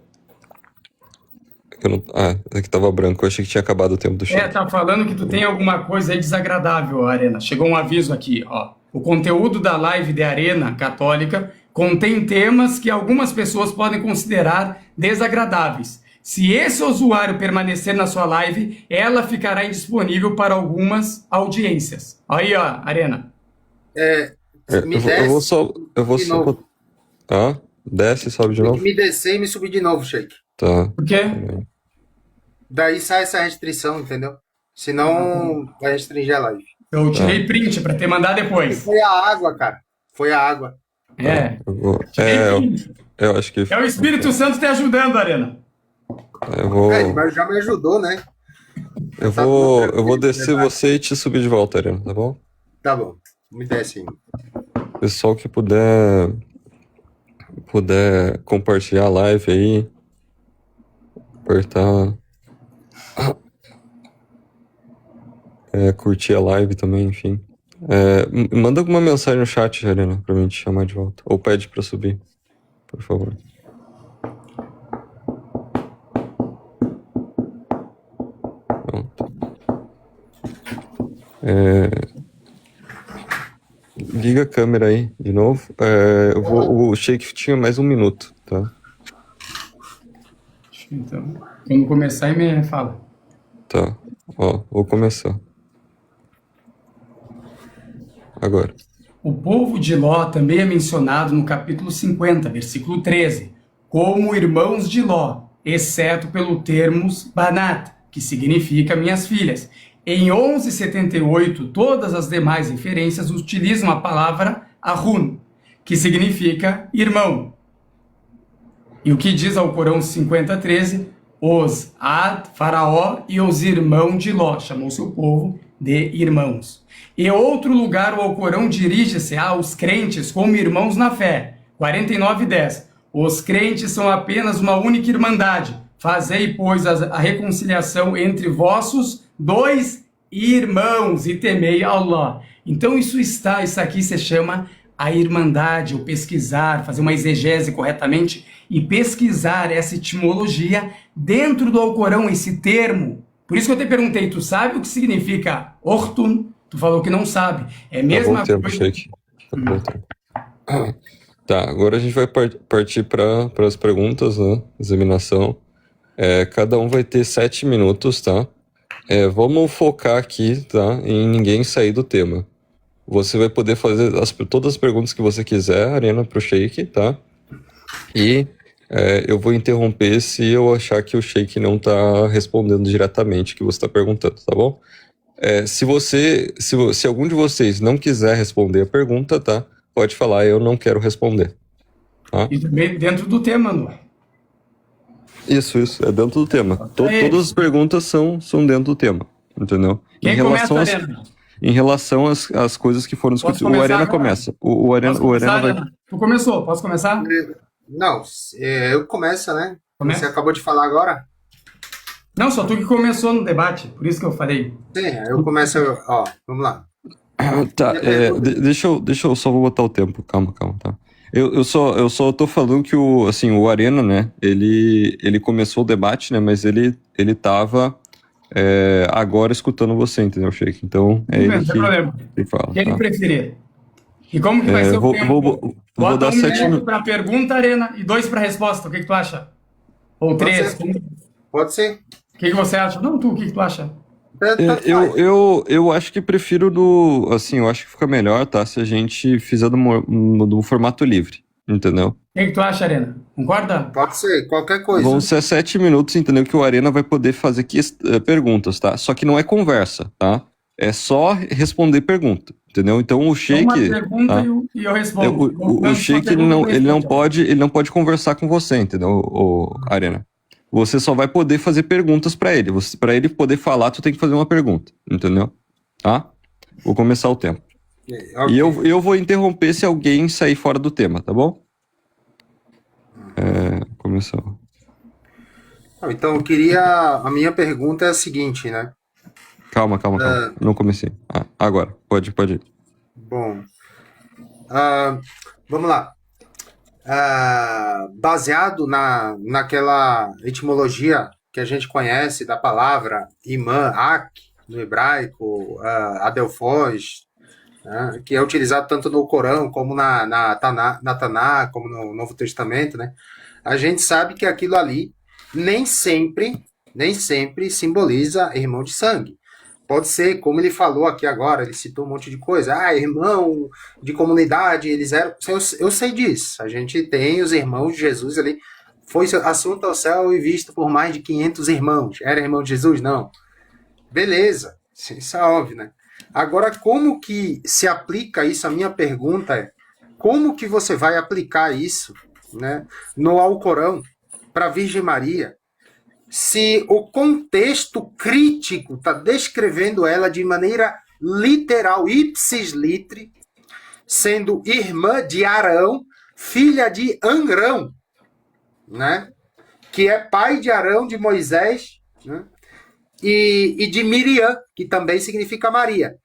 S2: Aqui tava branco, eu achei que tinha acabado o tempo do Sheik.
S1: Tá falando que tu tem alguma coisa aí desagradável, Arena. Chegou um aviso aqui, ó. O conteúdo da live de Arena Católica contém temas que algumas pessoas podem considerar desagradáveis. Se esse usuário permanecer na sua live, ela ficará indisponível para algumas audiências. Aí, ó, Arena.
S3: Eu vou só.
S2: Desce e sobe de novo.
S3: Me descer e me subir de novo, Sheik.
S2: Tá.
S1: Por quê?
S3: Daí sai essa restrição, entendeu? Senão vai restringir a live.
S1: Eu tirei print para te mandar depois.
S3: Foi a água, cara. Foi a água.
S2: Eu acho que.
S1: É o Espírito Santo te ajudando, Arena.
S3: Mas já me ajudou, né?
S2: Eu vou descer você e te subir de volta, Arena, tá bom?
S3: Tá bom. Me desce aí.
S2: Pessoal que puder compartilhar a live aí, apertar, curtir a live também, enfim. Manda alguma mensagem no chat, Arena, pra mim te chamar de volta. Ou pede pra subir, por favor. Pronto. Liga a câmera aí, de novo. O Sheik tinha mais 1 minuto, tá?
S1: Então, quando começar, me fala.
S2: Tá, vou começar. Agora.
S1: O povo de Ló também é mencionado no capítulo 50, versículo 13, como irmãos de Ló, exceto pelo termo Banat, que significa minhas filhas. Em 11:78, todas as demais referências utilizam a palavra Ahun, que significa irmão. E o que diz ao Corão 50:13? Os Ad, Faraó e os irmãos de Ló, chamou seu povo de irmãos. E outro lugar, o Alcorão dirige-se aos crentes como irmãos na fé. 49:10. Os crentes são apenas uma única irmandade. Fazei, pois, a reconciliação entre vossos 2 irmãos e temei Allah. Então isso aqui se chama a irmandade, ou pesquisar, fazer uma exegese corretamente e pesquisar essa etimologia dentro do Alcorão, esse termo. Por isso que eu te perguntei, tu sabe o que significa ortun? Tu falou que não sabe. É a mesma
S2: tempo,
S1: coisa.
S2: Sheik. Tá bom tempo. Tá, agora a gente vai partir para as perguntas, né? Examinação. Cada um vai ter 7 minutos, tá? Vamos focar aqui, tá? Em ninguém sair do tema. Você vai poder fazer todas as perguntas que você quiser, Arena, pro Sheik, tá? E eu vou interromper se eu achar que o Sheik não tá respondendo diretamente o que você tá perguntando, tá bom? Se algum de vocês não quiser responder a pergunta, tá? Pode falar, eu não quero responder. Tá?
S1: E também dentro do tema, não é?
S2: Isso, é dentro do tema. Todas as perguntas são dentro do tema, entendeu?
S1: Quem começa, Arena?
S2: Em relação às coisas que foram discutidas. O Arena começa. O Arena vai...
S1: Tu começou, posso começar?
S3: Não, eu começo, né?
S1: Começa?
S3: Você acabou de falar agora?
S1: Não, só tu que começou no debate, por isso que eu falei.
S3: Sim, eu começo, ó, vamos lá.
S2: Tá, deixa eu só vou botar o tempo, calma, tá? Eu só tô falando que o Arena, né, ele começou o debate, né, mas ele tava agora escutando você, entendeu, Sheik? Então,
S1: não tem problema.
S2: Que fala.
S1: Quem
S2: tá?
S1: preferir. E como que vai ser o tempo?
S2: Vou dar 7
S1: minutos para pergunta, Arena, e 2 para resposta. O que tu acha? Ou 3?
S3: Pode ser.
S1: O que você acha? Não, tu, o que tu acha?
S2: Eu acho que prefiro eu acho que fica melhor, tá? Se a gente fizer do formato livre, entendeu?
S1: O que tu acha, Arena? Concorda?
S3: Pode ser, qualquer coisa.
S2: Vão ser 7 minutos, entendeu? Que o Arena vai poder fazer aqui perguntas, tá? Só que não é conversa, tá? É só responder pergunta, entendeu? Então o Sheik...
S1: Uma pergunta e eu respondo.
S2: O Sheik, ele não pode conversar com você, entendeu, o Arena? Você só vai poder fazer perguntas pra ele. Pra ele poder falar, tu tem que fazer uma pergunta, entendeu? Tá? Vou começar o tempo. Okay. E eu vou interromper se alguém sair fora do tema, tá bom? Começou.
S3: Então, a minha pergunta é a seguinte, né?
S2: Calma. Não comecei. Agora, pode ir.
S3: Bom, vamos lá. Baseado naquela etimologia que a gente conhece da palavra imã, ak, no hebraico, adelphos, né, que é utilizado tanto no Corão como na Taná, como no Novo Testamento, né? A gente sabe que aquilo ali nem sempre simboliza irmão de sangue. Pode ser, como ele falou aqui agora, ele citou um monte de coisa. Irmão de comunidade, eles eram... Eu sei disso. A gente tem os irmãos de Jesus ali. Foi assunto ao céu e visto por mais de 500 irmãos. Era irmão de Jesus? Não. Beleza. Isso é óbvio, né? Agora, como que se aplica isso? A minha pergunta é, como que você vai aplicar isso, né, no Alcorão para a Virgem Maria, se o contexto crítico está descrevendo ela de maneira literal, ipsis litri, sendo irmã de Arão, filha de Anrão, né? Que é pai de Arão, de Moisés, né? E de Miriam, que também significa Maria.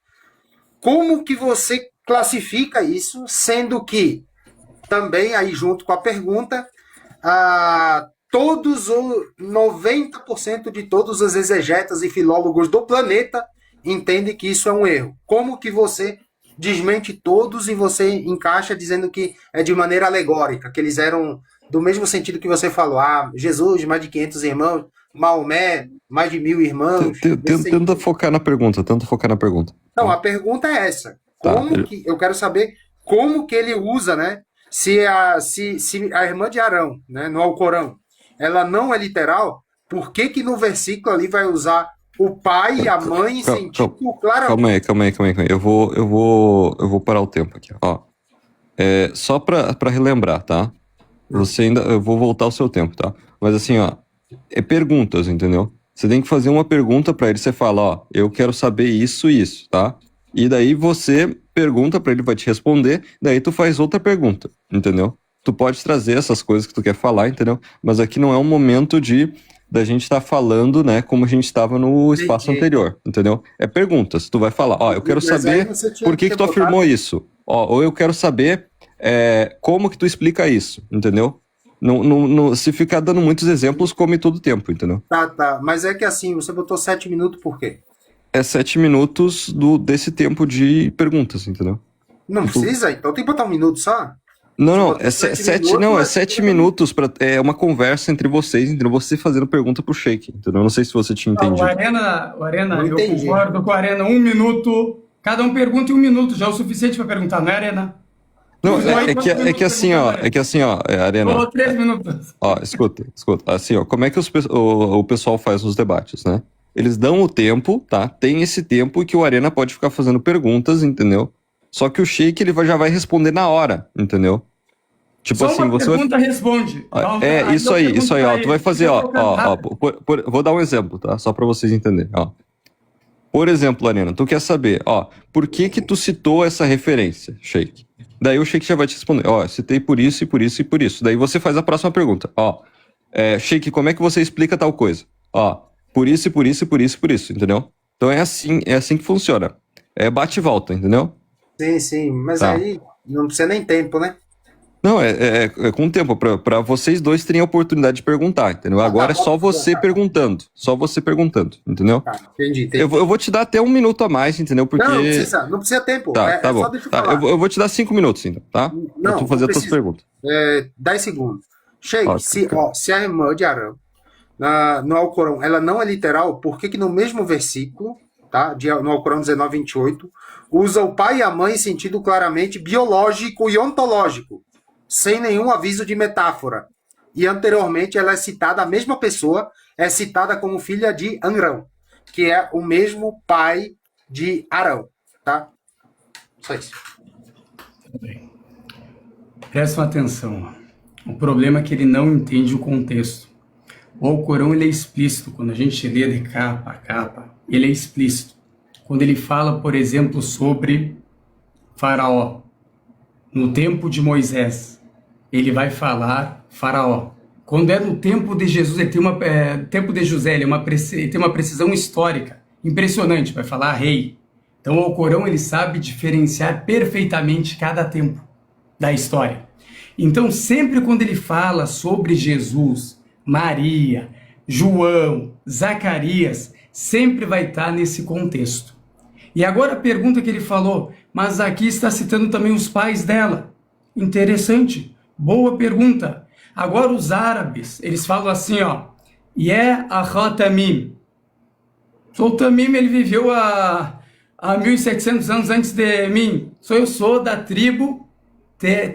S3: Como que você classifica isso, sendo que, também aí junto com a pergunta, todos os 90% de todos os exegetas e filólogos do planeta entendem que isso é um erro. Como que você desmente todos e você encaixa dizendo que é de maneira alegórica, que eles eram do mesmo sentido que você falou, Jesus, mais de 500 irmãos, Maomé, mais de 1000 irmãos.
S2: Tenta focar na pergunta,
S3: Não, a pergunta é essa. Que eu quero saber como que ele usa, né? Se a irmã de Arão, né, no Alcorão, ela não é literal, por que no versículo ali vai usar o pai e a mãe em sentido claramente?
S2: Calma aí. Eu vou parar o tempo aqui, ó. Só pra relembrar, tá? Eu vou voltar ao seu tempo, tá? Mas assim, ó, perguntas, entendeu? Você tem que fazer uma pergunta pra ele, você fala, ó, eu quero saber isso e isso, tá? E daí você pergunta pra ele, vai te responder, daí tu faz outra pergunta, entendeu? Tu pode trazer essas coisas que tu quer falar, entendeu? Mas aqui não é um momento da gente estar falando, né, como a gente estava no espaço anterior, entendeu? É perguntas. Tu vai falar, ó, eu quero saber por que tu afirmou isso. Ó, ou eu quero saber como que tu explica isso, entendeu? Se ficar dando muitos exemplos, come todo o tempo, entendeu?
S3: Tá. Mas é que assim, você botou 7 minutos por quê?
S2: É 7 minutos desse tempo de perguntas, entendeu?
S3: Não precisa? Então tem que botar 1 minuto só?
S2: Não,
S3: botou
S2: é
S3: 7
S2: 7
S3: minutos,
S2: não, é
S3: mas
S2: 7 minutos é uma conversa entre vocês, entendeu? Você fazendo pergunta pro Sheik, entendeu? Não sei se você tinha
S1: O
S2: entendido.
S1: Arena,
S3: Não
S1: eu
S3: entendi.
S1: concordo com o Arena, 1 minuto. Cada um pergunta em 1 minuto, já é o suficiente para perguntar, não é, Arena?
S2: Não,
S1: Foi quantos
S2: é que assim, ó, Arena,
S1: Falou 3 minutos.
S2: ó, escuta, assim, ó, como é que o pessoal faz nos debates, né? Eles dão o tempo, tá? Tem esse tempo que o Arena pode ficar fazendo perguntas, entendeu? Só que o Sheik, ele já vai responder na hora, entendeu? Tipo
S1: Só
S2: assim,
S1: uma
S2: você vai...
S1: pergunta responde.
S2: Isso aí, ó, tu vai fazer, ó, vou dar um exemplo, tá? Só pra vocês entenderem, ó. Por exemplo, Arena, tu quer saber, ó, por que tu citou essa referência, Sheik? Daí o Sheik já vai te responder, ó, citei por isso e por isso e por isso. Daí você faz a próxima pergunta, ó, Sheik, como é que você explica tal coisa? Ó, por isso e por isso e por isso e por isso, entendeu? Então é assim que funciona. É bate e volta, entendeu?
S3: Sim, mas
S2: Tá.
S3: aí não precisa nem tempo, né?
S2: Não, é com tempo, pra vocês dois terem a oportunidade de perguntar, entendeu? Agora é só você perguntando, entendeu?
S3: Tá, entendi.
S2: Eu vou te dar até 1 minuto a mais, entendeu? Porque...
S3: Não precisa tempo.
S2: Tá bom.
S3: Só deixa eu
S2: Tá,
S3: falar.
S2: eu vou te dar 5 minutos, então, tá? Pra tu fazer as tuas
S3: precisa.
S2: perguntas.
S3: 10 segundos. Sheik,
S2: Ótimo.
S3: se a irmã de Arão, no Alcorão, ela não é literal, por que no mesmo versículo, tá, no Alcorão 19:28, usa o pai e a mãe em sentido claramente biológico e ontológico, sem nenhum aviso de metáfora? E anteriormente ela é citada, a mesma pessoa é citada como filha de Amrão, que é o mesmo pai de Arão, tá? Só isso.
S1: Prestem atenção. O problema é que ele não entende o contexto. O Alcorão ele é explícito. Quando a gente lê de capa a capa, ele é explícito. Quando ele fala, por exemplo, sobre Faraó, no tempo de Moisés, ele vai falar Faraó. Quando é no tempo de Jesus, ele tem tempo de José, ele tem uma precisão histórica impressionante, vai falar rei. Então o Alcorão ele sabe diferenciar perfeitamente cada tempo da história. Então sempre quando ele fala sobre Jesus, Maria, João, Zacarias, sempre vai estar nesse contexto. E agora a pergunta que ele falou, mas aqui está citando também os pais dela. Interessante, boa pergunta. Agora os árabes, eles falam assim, ó, Tamim. O Tamim, ele viveu há 1700 anos antes de mim. Eu sou da tribo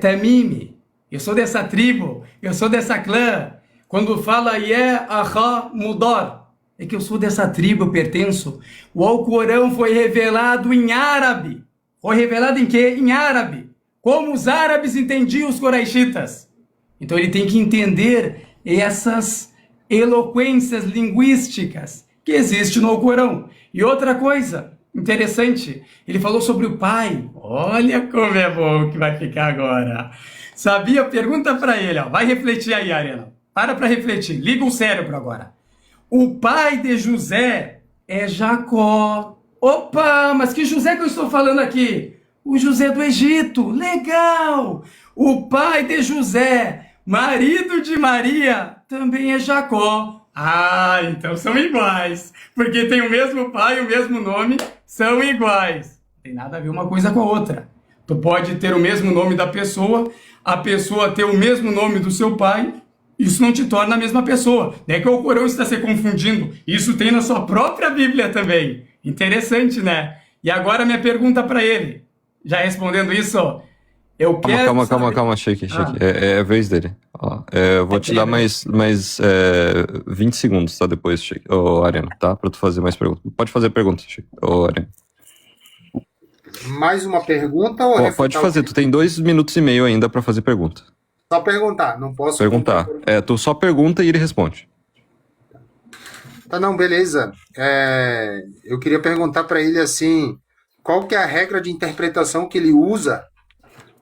S1: Tamim. Eu sou dessa tribo, eu sou dessa clã. Quando fala Mudar, é que eu sou dessa tribo, eu pertenço. O Alcorão foi revelado em árabe. Foi revelado em quê? Em árabe. Como os árabes entendiam os coraixitas. Então ele tem que entender essas eloquências linguísticas que existem no Alcorão. E outra coisa interessante, ele falou sobre o pai. Olha como é bom que vai ficar agora. Sabia? Pergunta para ele, ó. Vai refletir aí, Arena. Para refletir. Liga o cérebro agora. O pai de José é Jacó. Opa, mas que José que eu estou falando aqui? O José do Egito. Legal! O pai de José, marido de Maria, também é Jacó. Ah, então são iguais. Porque tem o mesmo pai, o mesmo nome, são iguais. Não tem nada a ver uma coisa com a outra. Tu pode ter o mesmo nome da pessoa, a pessoa ter o mesmo nome do seu pai, isso não te torna a mesma pessoa. Não é que o Alcorão está se confundindo. Isso tem na sua própria Bíblia também. Interessante, né? E agora minha pergunta para ele. Já respondendo isso, ó. Eu quero
S2: Calma, Sheik. É a vez dele. Ó, eu vou te dar mais 20 segundos, tá? Depois, Sheik. Ô, Arena, tá? Pra tu fazer mais perguntas. Pode fazer perguntas, Sheik. Ô, Arena.
S3: Mais uma pergunta ou
S2: pode fazer, tu tem 2 minutos e meio ainda pra fazer pergunta.
S3: Só perguntar, não posso...
S2: Perguntar. Tu só pergunta e ele responde.
S3: Tá, não, beleza. Eu queria perguntar para ele assim, qual que é a regra de interpretação que ele usa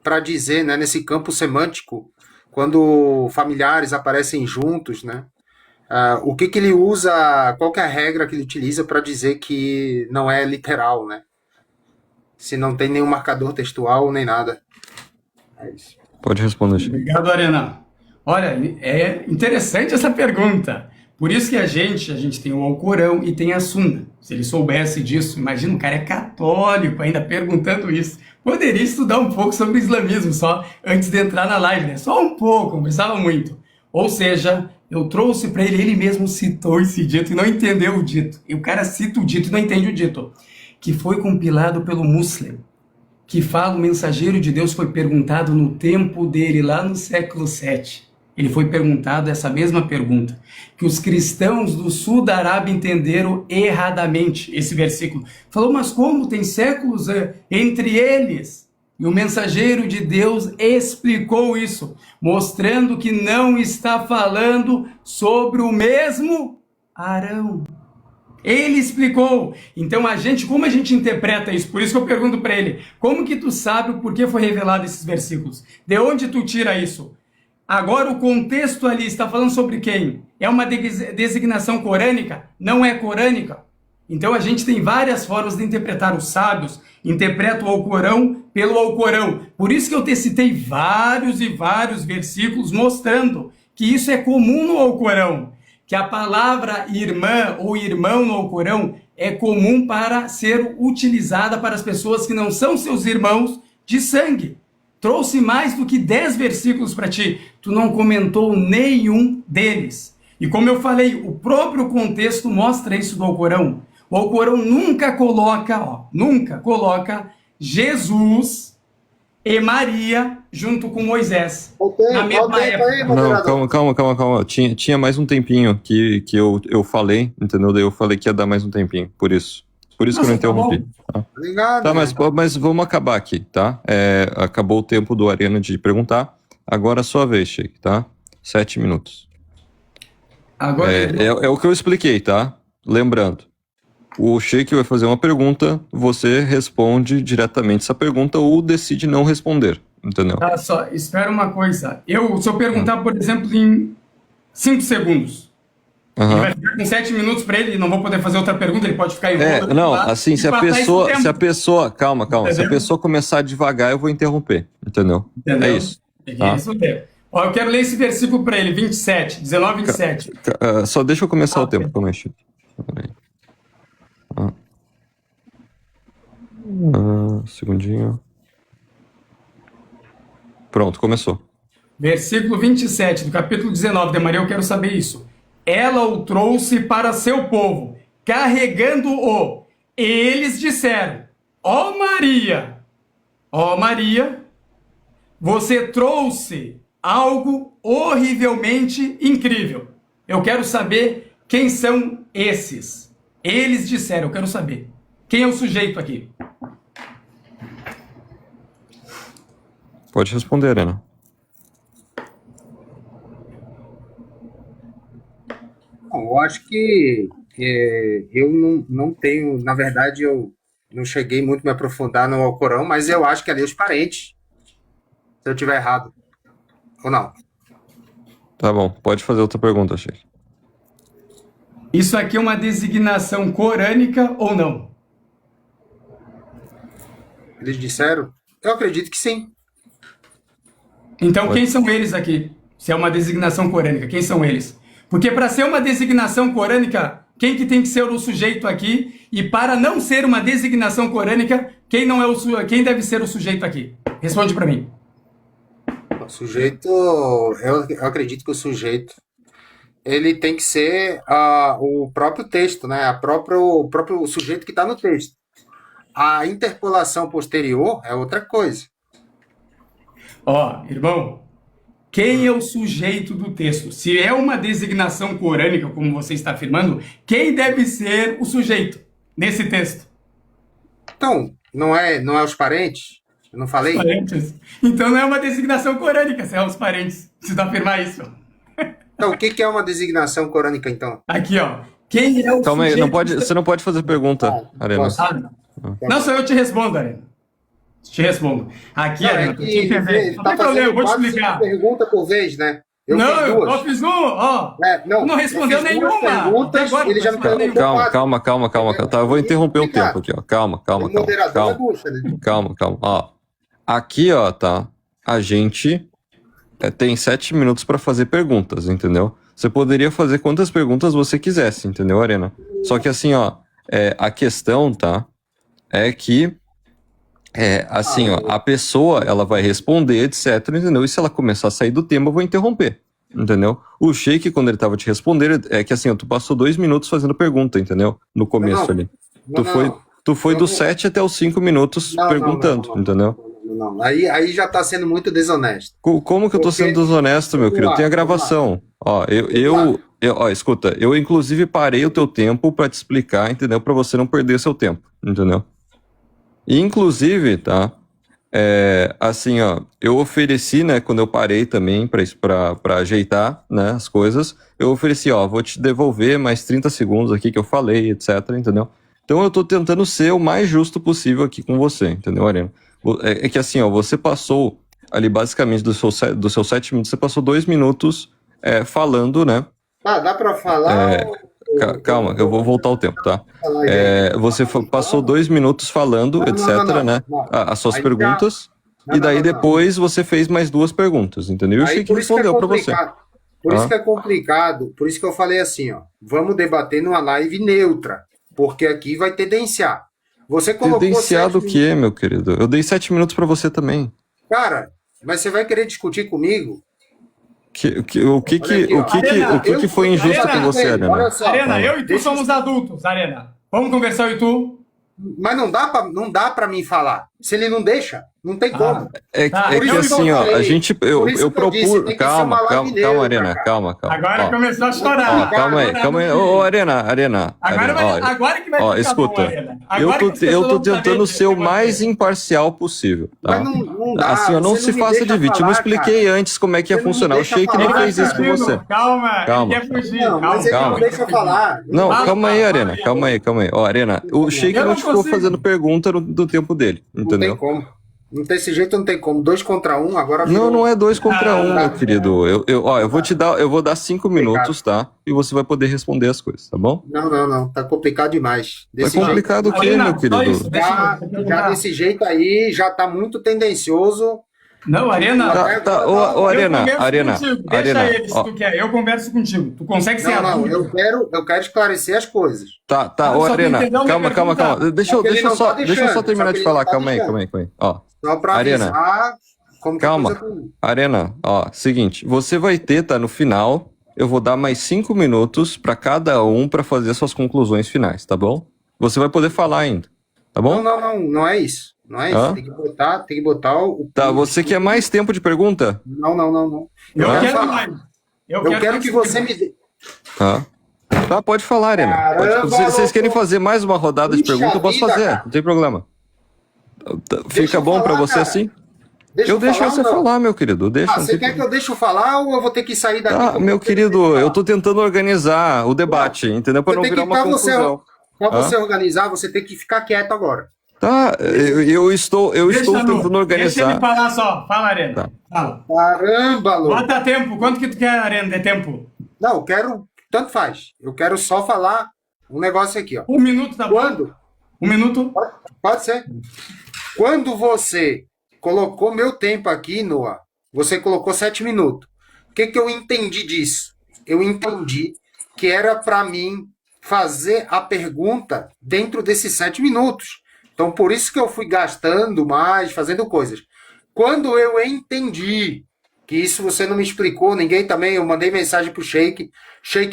S3: para dizer, né, nesse campo semântico, quando familiares aparecem juntos, né? O que ele usa, qual que é a regra que ele utiliza para dizer que não é literal, né? Se não tem nenhum marcador textual nem nada. É isso.
S2: Pode responder, Sheik.
S1: Obrigado, Arena. Olha, é interessante essa pergunta. Por isso que a gente tem o Alcorão e tem a Sunna. Se ele soubesse disso, imagina, o cara é católico ainda perguntando isso. Poderia estudar um pouco sobre o islamismo só antes de entrar na live, né? Só um pouco, não precisava muito. Ou seja, eu trouxe para ele mesmo citou esse dito e não entendeu o dito. E o cara cita o dito e não entende o dito. Que foi compilado pelo Muslim, que fala o mensageiro de Deus foi perguntado no tempo dele, lá no século 7. Ele foi perguntado essa mesma pergunta, que os cristãos do sul da Arábia entenderam erradamente esse versículo. Falou, mas como tem séculos entre eles? E o mensageiro de Deus explicou isso, mostrando que não está falando sobre o mesmo Arão. Ele explicou. Então como a gente interpreta isso? Por isso que eu pergunto para ele, como que tu sabe o porquê foi revelado esses versículos? De onde tu tira isso? Agora o contexto ali está falando sobre quem? É uma designação corânica? Não é corânica? Então a gente tem várias formas de interpretar. Os sábios interpretam o Alcorão pelo Alcorão. Por isso que eu te citei vários e vários versículos mostrando que isso é comum no Alcorão. Que a palavra irmã ou irmão no Alcorão é comum para ser utilizada para as pessoas que não são seus irmãos de sangue. Trouxe mais do que 10 versículos para ti. Tu não comentou nenhum deles. E como eu falei, o próprio contexto mostra isso do Alcorão. O Alcorão nunca coloca Jesus e Maria junto com Moisés. Na mesma época.
S3: Aí,
S2: Não, calma. Tinha mais um tempinho que eu falei, entendeu? Daí eu falei que ia dar mais um tempinho, por isso. Por isso que eu não interrompi. Tá,
S3: Obrigado.
S2: tá, mas vamos acabar aqui, tá? Acabou o tempo do Arena de perguntar. Agora é a sua vez, Sheik, tá? 7 minutos.
S1: Agora
S2: É o que eu expliquei, tá? Lembrando, o Sheik vai fazer uma pergunta, você responde diretamente essa pergunta ou decide não responder, entendeu?
S1: tá, só espera uma coisa. Se eu perguntar, por exemplo, em 5 segundos, ele
S2: Aham.
S1: vai ficar com 7 minutos para ele, não vou poder fazer outra pergunta, ele pode ficar enrolando.
S2: Não,
S1: lá,
S2: assim, se a
S1: empatar esse tempo.
S2: pessoa, calma, se a
S1: Entendeu?
S2: pessoa começar devagar, eu vou interromper, entendeu?
S1: Entendeu?
S2: É isso.
S1: É
S2: Tá.
S1: isso mesmo. Ó, eu quero ler esse versículo para ele, 19, 27.
S2: Só deixa eu começar o
S1: Ok.
S2: tempo, calma aí, Chico. Peraí. Segundinho. Pronto, começou.
S1: Versículo 27 do capítulo 19 de Maria, eu quero saber isso. Ela o trouxe para seu povo, carregando-o. Eles disseram, ó Maria, você trouxe algo horrivelmente incrível. Eu quero saber quem são esses. Eles disseram, eu quero saber. Quem é o sujeito aqui?
S2: Pode responder, Arena.
S3: Bom, eu acho que eu não tenho, na verdade, eu não cheguei muito a me aprofundar no Alcorão, mas eu acho que ali os parentes, se eu tiver errado, ou não.
S2: Tá bom, pode fazer outra pergunta, Sheik.
S1: Isso aqui é uma designação corânica ou não?
S3: Eles disseram? Eu acredito que sim.
S1: Então, quem são eles aqui? Se é uma designação corânica, quem são eles? Porque para ser uma designação corânica, quem que tem que ser o sujeito aqui? E para não ser uma designação corânica, quem deve ser o sujeito aqui? Responde para mim.
S3: O sujeito, eu acredito que o sujeito, ele tem que ser o próprio texto, né? O próprio sujeito que está no texto. A interpolação posterior é outra coisa.
S1: Ó, irmão, quem é o sujeito do texto? Se é uma designação corânica, como você está afirmando, quem deve ser o sujeito nesse texto?
S3: Então, não é os parentes? Eu não falei?
S1: Parentes. Então não é uma designação corânica, se é os parentes. Precisa afirmar isso.
S3: Então, o que é uma designação corânica, então?
S1: Aqui, ó. Quem é o
S2: Calma aí,
S1: sujeito?
S2: você não pode fazer pergunta, Arena.
S3: posso.
S1: Não, só eu te respondo, Arena. Te respondo. Aqui,
S3: Não,
S1: Arena,
S3: é
S1: tu
S3: que
S1: tinha que ver.
S3: ele
S1: Não
S3: tá
S1: tem problema, eu vou te
S3: fazendo
S1: explicar.
S3: 4, 5 perguntas por vez, né? Eu
S1: Não,
S3: fiz
S1: eu
S3: duas.
S1: fiz um, ó.
S3: Não
S1: respondeu
S3: eu fiz duas
S1: nenhuma.
S3: perguntas,
S1: Até agora,
S3: ele já me
S1: mas
S3: perguntou
S2: Calma.
S3: 4.
S2: Tá, eu vou interromper o tempo aqui, ó. Calma.
S3: O moderador é bucha, né?
S2: Calma. Ó, aqui, ó, tá. a gente tem 7 minutos para fazer perguntas, entendeu? Você poderia fazer quantas perguntas você quisesse, entendeu, Arena? Só que assim, ó, a questão, tá, é que, assim, ó, a pessoa, ela vai responder, etc, entendeu? E se ela começar a sair do tema, eu vou interromper, entendeu? O Sheik, quando ele tava te respondendo, é que assim, ó, tu passou 2 minutos fazendo pergunta, entendeu? No começo ali. Tu foi dos 7 até os 5 minutos perguntando, entendeu?
S3: Não. Aí já tá sendo muito desonesto.
S2: Como que eu tô sendo desonesto, meu querido? Tem a gravação. Ó, ó, escuta, eu inclusive parei o teu tempo pra te explicar, entendeu? Pra você não perder seu tempo, entendeu? E, inclusive, tá? Assim, ó, eu ofereci, né, quando eu parei também pra ajeitar, né, as coisas, eu ofereci, ó, vou te devolver mais 30 segundos aqui que eu falei, etc, entendeu? Então eu tô tentando ser o mais justo possível aqui com você, entendeu, Arena? É que assim, ó, você passou ali basicamente dos seus 7 minutos, você passou 2 minutos falando, né?
S3: Dá pra falar?
S2: Calma, eu vou voltar o tempo, tá? Você passou 2 minutos falando, etc, né? As suas perguntas, e daí depois você fez mais 2 perguntas, entendeu? E o Sheik respondeu pra você.
S3: Por isso que é complicado, por isso que eu falei assim, ó, vamos debater numa live neutra, porque aqui vai tendenciar. Você colocou
S2: tendenciar do quê, meu querido? Eu dei 7 minutos pra você também.
S3: Cara, mas você vai querer discutir comigo?
S2: O que foi injusto com você, Arena?
S1: Arena, eu e tu somos adultos, Arena. Vamos conversar, eu e tu?
S3: Mas não dá pra mim falar. Se ele não deixa, não tem como.
S2: Que assim, ó, a gente, eu propus... Calma, Arena, calma.
S1: Agora começou a chorar.
S2: Calma aí. Ô, Arena.
S1: Agora que vai ficar
S2: escuta,
S1: bom, Arena.
S2: Eu tô tentando ser o mais imparcial possível, tá?
S3: Mas não dá.
S2: Assim, ó, não se faça de vítima. Eu expliquei antes como é que ia funcionar. O Sheik não fez isso com você.
S1: Calma. Ele quer fugir.
S3: Não deixa eu falar.
S2: Não, calma aí, Arena. Calma aí. Ó, Arena, o Sheik não ficou fazendo pergunta do tempo dele, entendeu?
S3: Não tem como. Desse jeito não tem como. 2 contra 1, agora...
S2: Não é 2 contra 1, meu querido. Eu vou dar 5 minutos, tá? E você vai poder responder as coisas, tá bom?
S3: Não. Tá complicado demais.
S2: Vai complicado o quê, meu querido?
S3: Já desse jeito aí, já tá muito tendencioso.
S1: Não, Arena...
S2: Arena.
S1: Deixa ele, se tu quer. Eu converso contigo. Tu consegue ser adulto?
S3: Eu quero esclarecer as coisas.
S2: Tá, ô Arena, calma. Deixa eu só terminar de falar, calma aí. Ó,
S3: só pra
S2: Arena,
S3: avisar como que
S2: calma. Arena, ó, seguinte, você vai ter, tá, no final, eu vou dar mais 5 minutos pra cada um pra fazer suas conclusões finais, tá bom? Você vai poder falar ainda, tá bom?
S3: Não é isso. Não é isso. Tem que botar o...
S2: Tá, você quer mais tempo de pergunta?
S3: Não.
S1: Eu quero mais.
S3: Eu quero que você me dê...
S2: Tá, pode falar, Arena. Vocês querem fazer mais uma rodada de pergunta? Eu posso fazer, cara. Não tem problema. Fica bom pra você, cara, assim? Eu deixo você falar, meu querido.
S3: Você quer que eu deixe eu falar ou eu vou ter que sair daqui?
S2: Meu querido, eu tô tentando organizar o debate, entendeu? Pra não virar uma confusão.
S3: Pra você organizar, você tem que ficar quieto agora.
S2: Tá, eu estou tentando organizar.
S1: Deixa ele falar só. Fala, Arena.
S2: Tá.
S1: Fala.
S3: Caramba, Lô.
S1: Bota tempo. Quanto que tu quer, Arena, de tempo?
S3: Não, eu quero... Tanto faz. Eu quero só falar um negócio aqui, ó.
S1: 1 minuto tá bom?
S3: Quando?
S1: 1 minuto?
S3: Pode ser. Quando você colocou meu tempo aqui, Noah, você colocou 7 minutos. O que eu entendi disso? Eu entendi que era para mim fazer a pergunta dentro desses 7 minutos. Então, por isso que eu fui gastando mais, fazendo coisas. Quando eu entendi que isso você não me explicou, ninguém também, eu mandei mensagem pro Sheik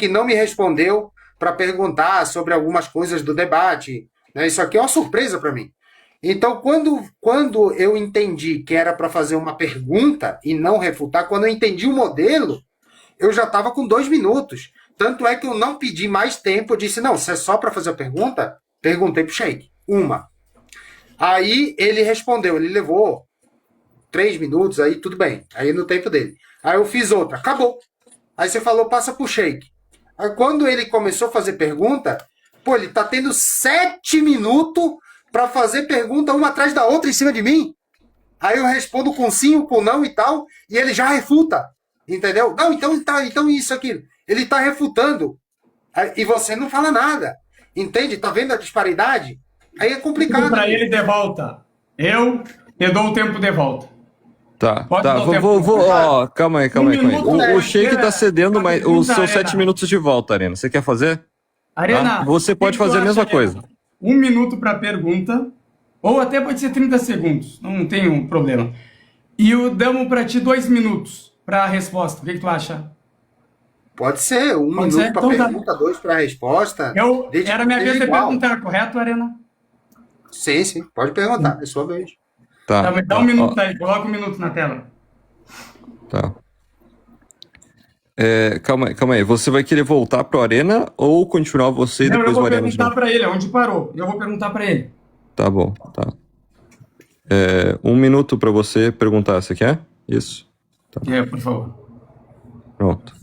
S3: não me respondeu para perguntar sobre algumas coisas do debate. Né? Isso aqui é uma surpresa para mim. Então, quando eu entendi que era para fazer uma pergunta e não refutar, quando eu entendi o modelo, eu já estava com 2 minutos. Tanto é que eu não pedi mais tempo, eu disse, não, se é só para fazer a pergunta, perguntei pro Sheik. Aí ele respondeu, ele levou 3 minutos, aí tudo bem. Aí no tempo dele. Aí eu fiz outra, acabou. Aí você falou, passa pro Sheik. Aí quando ele começou a fazer pergunta, ele tá tendo 7 minutos para fazer pergunta uma atrás da outra em cima de mim. Aí eu respondo com sim, com não e tal, e ele já refuta. Entendeu? Não, então isso, aquilo. Ele tá refutando. E você não fala nada. Entende? Tá vendo a disparidade? Aí é complicado.
S1: Para ele de volta. Eu te dou o tempo de volta.
S2: Tá,
S1: Pode
S2: tá.
S1: dar o tempo.
S2: Ó, calma aí.
S1: minuto,
S2: O Sheik tá cedendo
S1: pra
S2: os
S1: pergunta,
S2: seus 7
S1: Arena.
S2: minutos de volta, Arena. Você quer fazer?
S1: Arena,
S2: Você pode
S1: o que tu
S2: fazer a mesma
S1: acha, Arena?
S2: coisa.
S1: 1 minuto para pergunta, ou até pode ser 30 segundos, não tem um problema. E damos para ti 2 minutos para a resposta. O que tu acha?
S3: Pode ser, um
S1: Pode
S3: minuto
S1: ser?
S3: para
S1: Então tá.
S3: pergunta, 2 para resposta. Desde
S1: Era
S3: que
S1: minha
S3: seja
S1: vez de
S3: igual.
S1: perguntar, correto, Arena?
S3: Sim, pode perguntar, é sua vez.
S2: Tá,
S1: Dá
S2: tá,
S1: 1 minuto
S2: ó,
S1: aí, coloca 1 minuto na tela.
S2: tá. Calma aí. Você vai querer voltar pro Arena ou continuar você e
S1: Não, eu
S2: depois o
S1: vou
S2: Arena de
S1: perguntar
S2: novo?
S1: para ele, onde parou. Eu vou perguntar para ele.
S2: Tá bom, tá. 1 minuto pra você perguntar, você quer? Isso.
S1: Por favor.
S2: Pronto.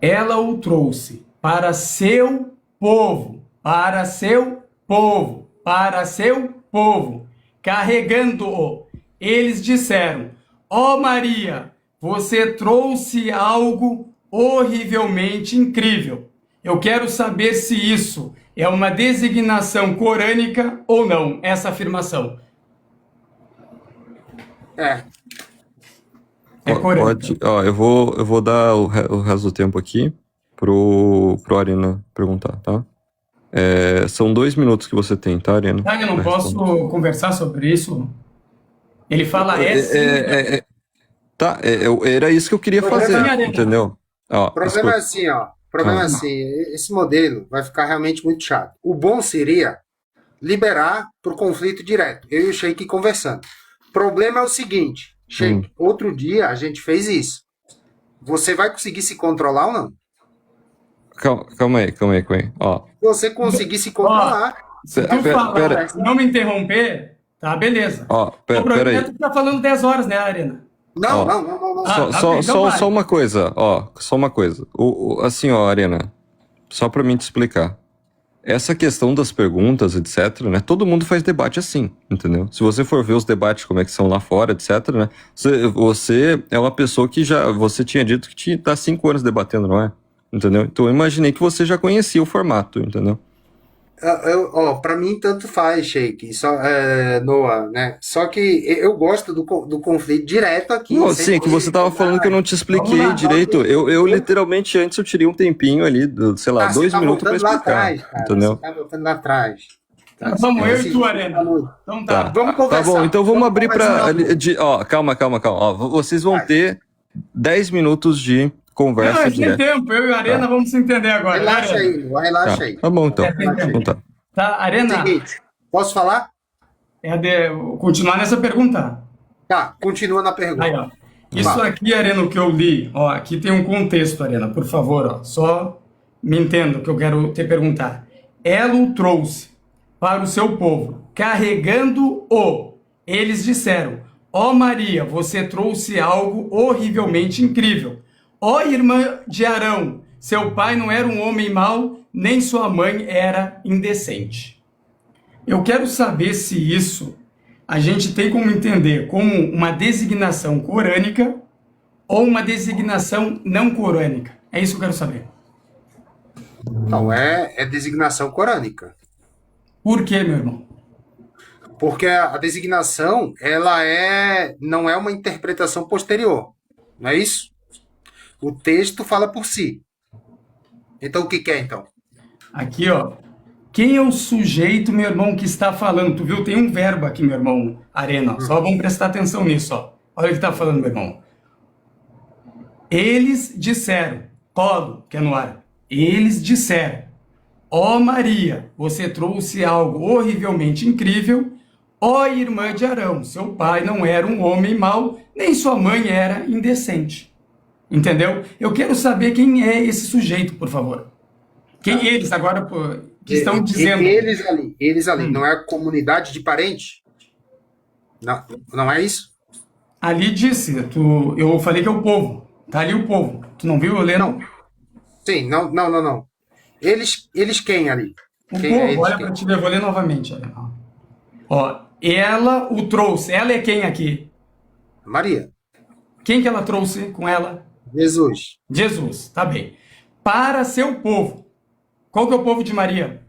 S1: Ela o trouxe para seu povo, para seu povo, para seu povo, carregando-o. Eles disseram: ó Maria, você trouxe algo horrivelmente incrível. Eu quero saber se isso é uma designação corânica ou não, essa afirmação.
S3: É,
S1: É corânica.
S2: Pode, ó, eu vou dar o resto do tempo aqui pro Arena perguntar, tá? São 2 minutos que você tem, tá, Arena?
S1: Ah, eu não
S2: Pra
S1: posso
S2: responder.
S1: conversar sobre isso? Ele fala sim.
S2: Tá, era isso que eu queria
S3: Problema
S2: fazer,
S1: é Arena.
S2: entendeu? Ó,
S3: o problema é
S2: escuta.
S3: assim, ó. O problema é assim, esse modelo vai ficar realmente muito chato. O bom seria liberar para o conflito direto. Eu e o Sheik conversando. O problema é o seguinte, Sheik, outro dia a gente fez isso. Você vai conseguir se controlar ou não?
S2: Calma aí. Ó,
S3: Se você conseguir se controlar,
S1: Se tu falar,
S2: pera.
S1: se não me interromper, tá, beleza.
S2: ó,
S1: O
S2: pera
S1: problema é
S2: aí.
S1: tu tá falando 10 horas, né, Arena?
S3: não,
S2: Ó.
S3: não.
S1: Ah, tá
S2: Só
S1: bem, então vai.
S2: uma coisa, ó, só uma coisa. Assim, ó, Arena, só pra mim te explicar. Essa questão das perguntas, etc, né? Todo mundo faz debate assim, entendeu? Se você for ver os debates, como é que são lá fora, etc, né? Você é uma pessoa que você tinha dito que tá 5 anos debatendo, não é? Entendeu? Então eu imaginei que você já conhecia o formato, entendeu?
S3: Para mim tanto faz, Sheik, só, Noah, né? Só que eu gosto do conflito direto aqui.
S2: Não,
S3: sem
S2: sim, é que você tava falando que eu não te expliquei
S1: Vamos lá.
S2: direito. Eu literalmente antes eu tirei um tempinho ali, sei lá,
S3: Você
S2: 2
S3: tá
S2: minutos pra
S3: voltando lá
S2: explicar,
S3: atrás, cara.
S2: entendeu?
S3: Você tá voltando lá atrás.
S1: Tá, vamos, eu e tu,
S3: Sim.
S1: Arena. Então tá.
S3: Vamos conversar.
S2: Tá bom, então vamos abrir pra.
S3: conversar.
S2: Ó, calma. Ó, vocês vão
S3: Vai.
S2: ter 10 minutos de
S1: Não,
S2: conversa
S1: a gente tem
S2: direta.
S1: tempo, eu e a Arena vamos se entender agora.
S3: Relaxa
S1: Arena.
S3: aí, Noah, relaxa aí.
S2: Tá bom, então.
S1: Tem tempo.
S2: Então tá.
S1: Tá, Arena,
S3: Seguinte, posso falar?
S1: continuar nessa pergunta.
S3: Tá, continua na pergunta.
S1: Aí, ó. Isso
S3: Vai.
S1: aqui, Arena, o que eu li, ó, aqui tem um contexto, Arena, por favor, ó, só me entenda o que eu quero te perguntar. Ela o trouxe para o seu povo, carregando-o. Eles disseram: ó Maria, você trouxe algo horrivelmente incrível. Ó irmã de Arão, seu pai não era um homem mau, nem sua mãe era indecente. Eu quero saber se isso a gente tem como entender como uma designação corânica ou uma designação não corânica. É isso que eu quero saber.
S3: Então, é designação corânica.
S1: Por quê, meu irmão?
S3: Porque a designação, não é uma interpretação posterior. Não é isso? O texto fala por si. Então, o que é, então?
S1: Aqui, ó. Quem é o sujeito, meu irmão, que está falando? Tu viu? Tem um verbo aqui, meu irmão, Arena. Só vamos prestar atenção nisso, ó. Olha o que está falando, meu irmão. Eles disseram, Paulo, que é no ar. Eles disseram: ó Maria, você trouxe algo horrivelmente incrível. Ó irmã de Arão, seu pai não era um homem mau, nem sua mãe era indecente. Entendeu? Eu quero saber quem é esse sujeito, por favor. Quem eles agora que estão dizendo?
S3: Eles ali. Não é a comunidade de parente? Não, não é isso?
S1: Ali disse, eu falei que é o povo. Tá ali o povo. Tu não viu eu lendo?
S3: Não. Sim, não. Eles quem ali?
S1: O
S3: Quem é
S1: povo,
S3: eles?
S1: olha
S3: Quem?
S1: pra te ver, eu vou ler novamente. Olha. Ó, ela o trouxe. Ela é quem aqui?
S3: Maria.
S1: Quem que ela trouxe com ela?
S3: Jesus.
S1: Jesus, tá bem. Para seu povo. Qual que é o povo de Maria?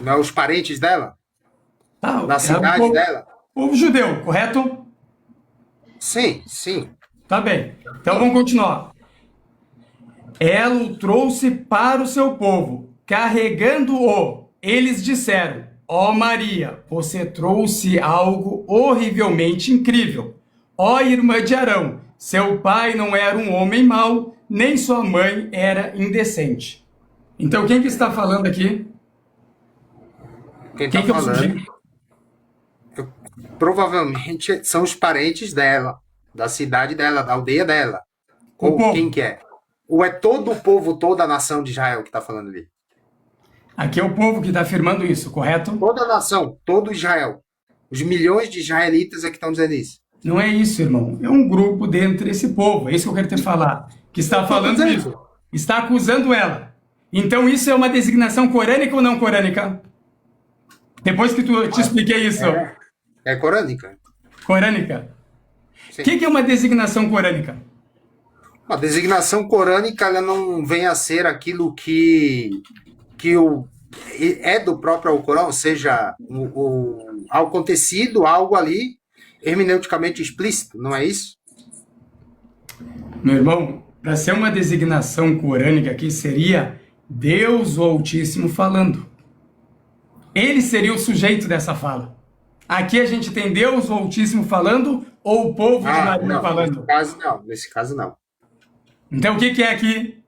S3: Não é os parentes dela?
S1: Tá,
S3: Na
S1: é o
S3: cidade
S1: povo-
S3: dela?
S1: Povo judeu, correto?
S3: Sim, sim.
S1: Tá bem. Então vamos continuar. Ela o trouxe para o seu povo, carregando-o. Eles disseram: Ó Maria, você trouxe algo horrivelmente incrível. Ó irmã de Arão, seu pai não era um homem mau, nem sua mãe era indecente. Então quem que está falando aqui?
S3: Quem
S1: Quem
S3: está
S1: que é o
S3: falando
S1: sujeito?
S3: provavelmente são os parentes dela, da cidade dela, da aldeia dela.
S1: O
S3: Ou
S1: povo.
S3: quem que é? Ou é todo o povo, toda a nação de Israel que está falando ali?
S1: Aqui é o povo que está afirmando isso, correto?
S3: Toda a nação, todo Israel. Os milhões de israelitas é que estão dizendo isso.
S1: Não é isso, irmão. É um grupo dentro desse povo. É isso que eu quero te falar. Que está
S3: Tô
S1: falando
S3: dizendo.
S1: isso. Está acusando ela. Então isso é uma designação corânica ou não corânica? Depois que te expliquei isso.
S3: É corânica.
S1: Corânica.
S3: Sim.
S1: O que é uma designação corânica?
S3: A designação corânica ela não vem a ser aquilo que é do próprio Alcorão, ou seja, algo acontecido, algo ali hermeneuticamente explícito, não é isso?
S1: Meu irmão, para ser uma designação corânica aqui seria Deus o Altíssimo falando. Ele seria o sujeito dessa fala. Aqui a gente tem Deus o Altíssimo falando ou o povo de Maria
S3: Não,
S1: falando?
S3: nesse caso não, nesse caso não.
S1: Então o que é aqui?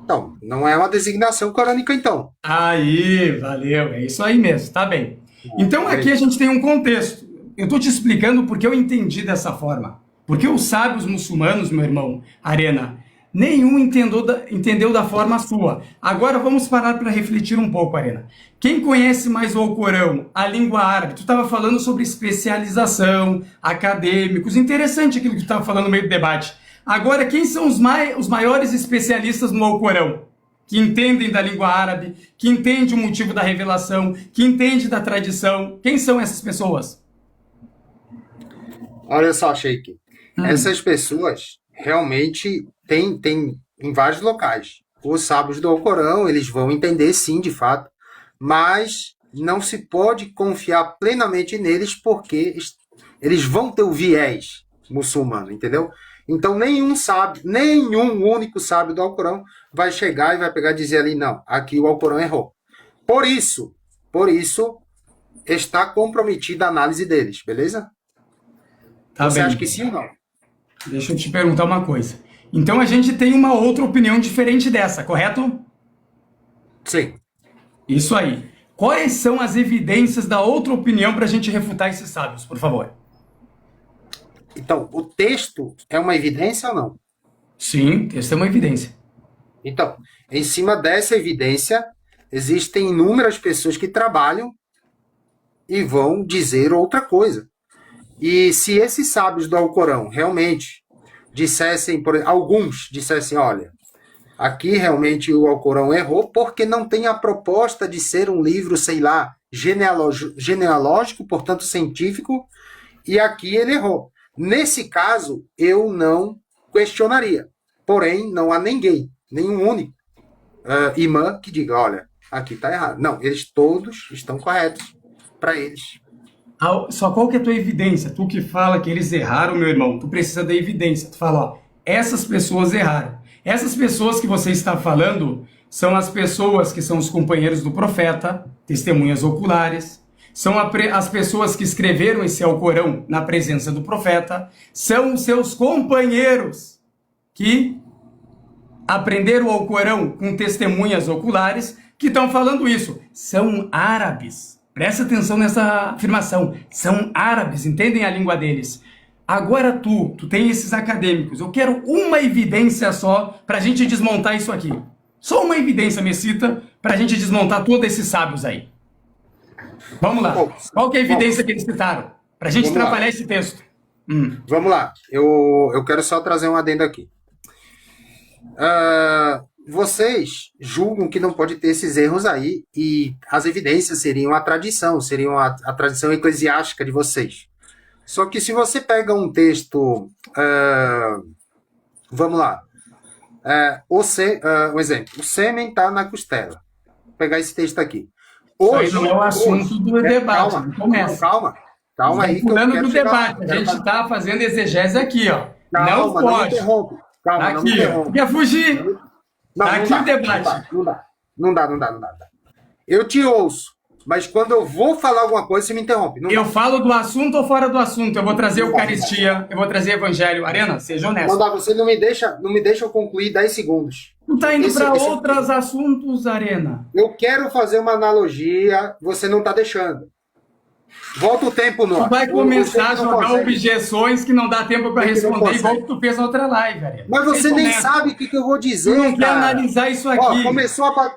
S3: Então, não é uma designação corânica então.
S1: Aí, valeu, é isso aí mesmo, tá bem. Então aqui a gente tem um contexto. Eu estou te explicando porque eu entendi dessa forma. Porque os sábios muçulmanos, meu irmão, Arena, nenhum entendeu da forma sua. Agora vamos parar para refletir um pouco, Arena. Quem conhece mais o Alcorão, a língua árabe, tu estava falando sobre especialização, acadêmicos, interessante aquilo que tu estava falando no meio do debate. Agora, quem são os maiores especialistas no Alcorão? Que entendem da língua árabe, que entendem o motivo da revelação, que entendem da tradição. Quem são essas pessoas?
S3: Olha só, Sheik. Essas pessoas realmente têm em vários locais. Os sábios do Alcorão, eles vão entender sim, de fato, mas não se pode confiar plenamente neles porque eles vão ter o viés muçulmano, entendeu? Então nenhum único sábio do Alcorão vai chegar e vai pegar e dizer ali, não, aqui o Alcorão errou. Por isso está comprometida a análise deles, beleza?
S1: Tá
S3: Você
S1: bem.
S3: acha que sim ou não?
S1: Deixa eu te perguntar uma coisa. Então a gente tem uma outra opinião diferente dessa, correto?
S3: Sim.
S1: Isso aí. Quais são as evidências da outra opinião para a gente refutar esses sábios, por favor?
S3: Então, o texto é uma evidência ou não?
S1: Sim, essa é uma evidência.
S3: Então, em cima dessa evidência, existem inúmeras pessoas que trabalham e vão dizer outra coisa. E se esses sábios do Alcorão realmente dissessem, alguns dissessem, olha, aqui realmente o Alcorão errou porque não tem a proposta de ser um livro, sei lá, genealógico, portanto científico, e aqui ele errou. Nesse caso, eu não questionaria. Porém, não há nenhum único imã que diga, olha, aqui está errado. Não, eles todos estão corretos para eles.
S1: Só qual que é a tua evidência? Tu que fala que eles erraram, meu irmão, tu precisa da evidência. Tu fala, ó, essas pessoas erraram. Essas pessoas que você está falando são as pessoas que são os companheiros do profeta, testemunhas oculares, são as pessoas que escreveram esse Alcorão na presença do profeta, são os seus companheiros que aprenderam o Alcorão com testemunhas oculares que estão falando isso. São árabes. Presta atenção nessa afirmação. São árabes, entendem a língua deles. Agora tu tem esses acadêmicos. Eu quero uma evidência só para a gente desmontar isso aqui. Só uma evidência, Messita, para a gente desmontar todos esses sábios aí. Vamos lá. Qual que é a evidência que eles citaram? Para a gente trabalhar esse texto.
S3: Vamos lá. Eu quero só trazer um adendo aqui. Vocês julgam que não pode ter esses erros aí e as evidências seriam a tradição, seriam a tradição eclesiástica de vocês. Só que se você pega um texto, vamos lá, um exemplo, o sêmen está na costela. Vou pegar esse texto aqui.
S1: Isso aí não é o assunto do debate.
S3: Calma,
S1: Não começa.
S3: calma aí.
S1: Estamos falando do
S3: chegar.
S1: debate. A gente está fazendo exegese aqui, ó.
S3: Calma,
S1: não pode.
S3: Não me interrompe. Calma,
S1: Tá
S3: não me
S1: aqui, ó.
S3: interrompe.
S1: Quer fugir?
S3: Não,
S1: Tá
S3: não
S1: aqui
S3: dá,
S1: o debate.
S3: Não dá. Eu te ouço, mas quando eu vou falar alguma coisa, você me interrompe.
S1: Eu falo do assunto ou fora do assunto? Eu vou trazer Eucaristia, eu vou trazer Evangelho. Arena, seja honesto.
S3: Não dá, você não me deixa eu concluir 10 segundos.
S1: Tu tá indo para outros assuntos, Arena.
S3: Eu quero fazer uma analogia, você não tá deixando. Volta o tempo, Noah.
S1: Tu vai começar a jogar objeções que não dá tempo para responder, igual que tu fez na outra live, Arena.
S3: Mas você nem sabe o que eu vou dizer,
S1: tu não quer
S3: cara.
S1: analisar isso aqui.
S3: Ó, começou a...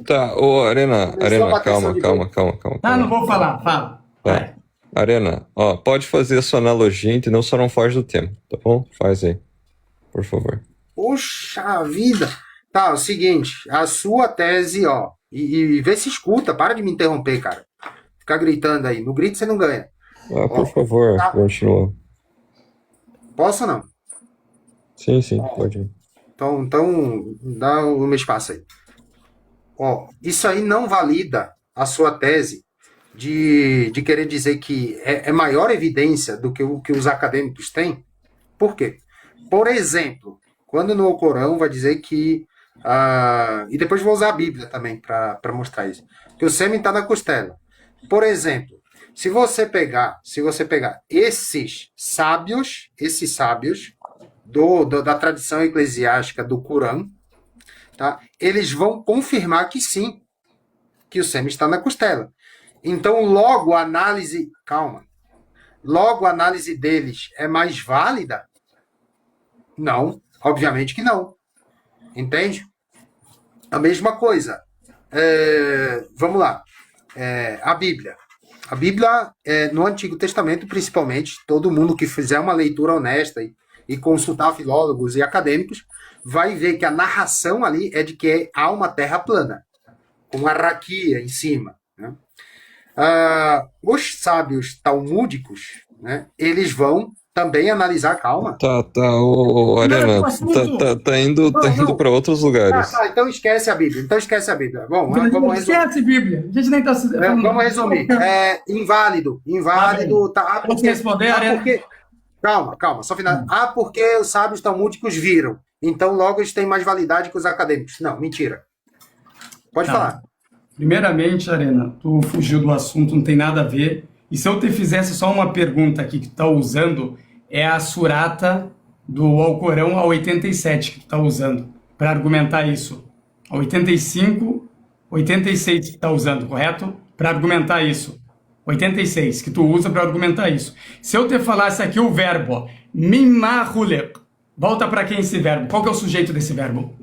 S2: Tá, ô, Arena, calma.
S1: Tá, não vou falar, fala.
S2: Tá. Arena, ó, pode fazer a sua analogia, entendeu? Só não foge do tema, tá bom? Faz aí, por favor.
S3: Poxa vida. Tá, é o seguinte, a sua tese, ó, e vê se escuta, para de me interromper, cara. Ficar gritando aí. No grito você não ganha.
S2: Ah, por favor,
S3: tá.
S2: continua.
S3: Posso ou não?
S2: Sim, pode ir.
S3: Então dá o meu espaço aí. Ó, isso aí não valida a sua tese de querer dizer que é maior evidência do que o que os acadêmicos têm. Por quê? Por exemplo, quando no Corão vai dizer que... e depois vou usar a Bíblia também para mostrar isso. Que o sêmen está na costela. Por exemplo, se você pegar esses sábios da tradição eclesiástica do Corão, tá? Eles vão confirmar que sim, que o sêmen está na costela. Então, logo a análise deles é mais válida? Não, obviamente que não. Entende? A mesma coisa. Vamos lá. A Bíblia. A Bíblia, no Antigo Testamento, principalmente, todo mundo que fizer uma leitura honesta e consultar filólogos e acadêmicos, vai ver que a narração ali é de que há uma terra plana, com uma raquia em cima. Né? Os sábios talmúdicos, né, eles vão também analisar, calma.
S2: Arena, tá indo para outros lugares.
S3: Então esquece a Bíblia. Bom, vamos resumir.
S1: Esquece a Bíblia. A gente nem tá...
S3: Vamos resumir. Inválido. Tá,
S1: Posso responder, Arena?
S3: Porque... Calma, só final. Porque os sábios talmúdicos viram. Então logo eles têm mais validade que os acadêmicos. Não, mentira. Pode falar.
S1: Primeiramente, Arena, tu fugiu do assunto, não tem nada a ver. E se eu te fizesse só uma pergunta aqui que tu tá usando, é a surata do Alcorão a 87 que tu tá usando para argumentar isso. A 85, 86 que tu tá usando, correto? Para argumentar isso. 86 que tu usa para argumentar isso. Se eu te falasse aqui o verbo mimma khulaq, volta para quem esse verbo? Qual que é o sujeito desse verbo?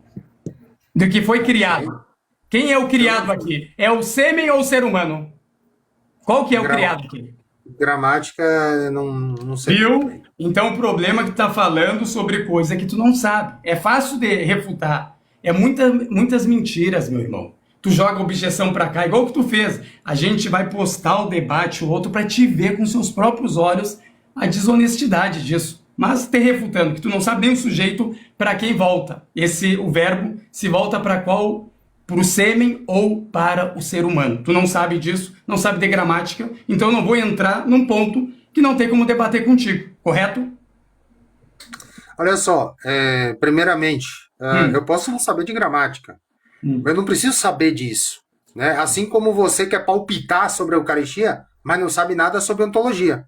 S1: Do que foi criado. Quem é o criado aqui? É o sêmen ou o ser humano? Qual que é o criado aqui?
S3: Gramática, não sei.
S1: Viu? Então o problema é que tu tá falando sobre coisa que tu não sabe. É fácil de refutar. É muitas mentiras, meu irmão. Tu joga objeção pra cá, igual que tu fez. A gente vai postar o debate, o outro, pra te ver com seus próprios olhos a desonestidade disso. Mas te refutando, que tu não sabe nem o sujeito para quem volta. O verbo se volta para qual... para o sêmen ou para o ser humano. Tu não sabe disso, não sabe de gramática, então eu não vou entrar num ponto que não tem como debater contigo, correto?
S3: Olha só, primeiramente, eu posso não saber de gramática, eu não preciso saber disso. Né? Assim como você quer palpitar sobre a Eucaristia, mas não sabe nada sobre ontologia.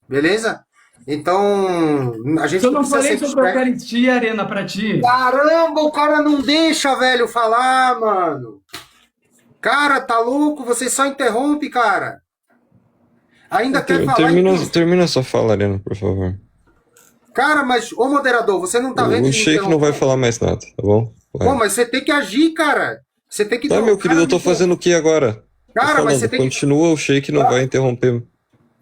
S3: Beleza? Então, a gente
S1: eu não falei sobre a Eucaristia, Arena, pra ti.
S3: Caramba, o cara não deixa, velho, falar, mano. Cara, tá louco? Você só interrompe, cara. Ainda quer falar...
S2: Termina sua fala, Arena, por favor.
S3: Cara, mas, ô moderador, você não tá vendo...
S2: O Sheik não vai falar mais nada, tá bom?
S3: Pô, mas você tem que agir, cara. Você tem que...
S2: Tá, meu querido, eu tô fazendo o que agora?
S3: Cara, mas você tem que...
S2: Continua, o Sheik não vai interromper.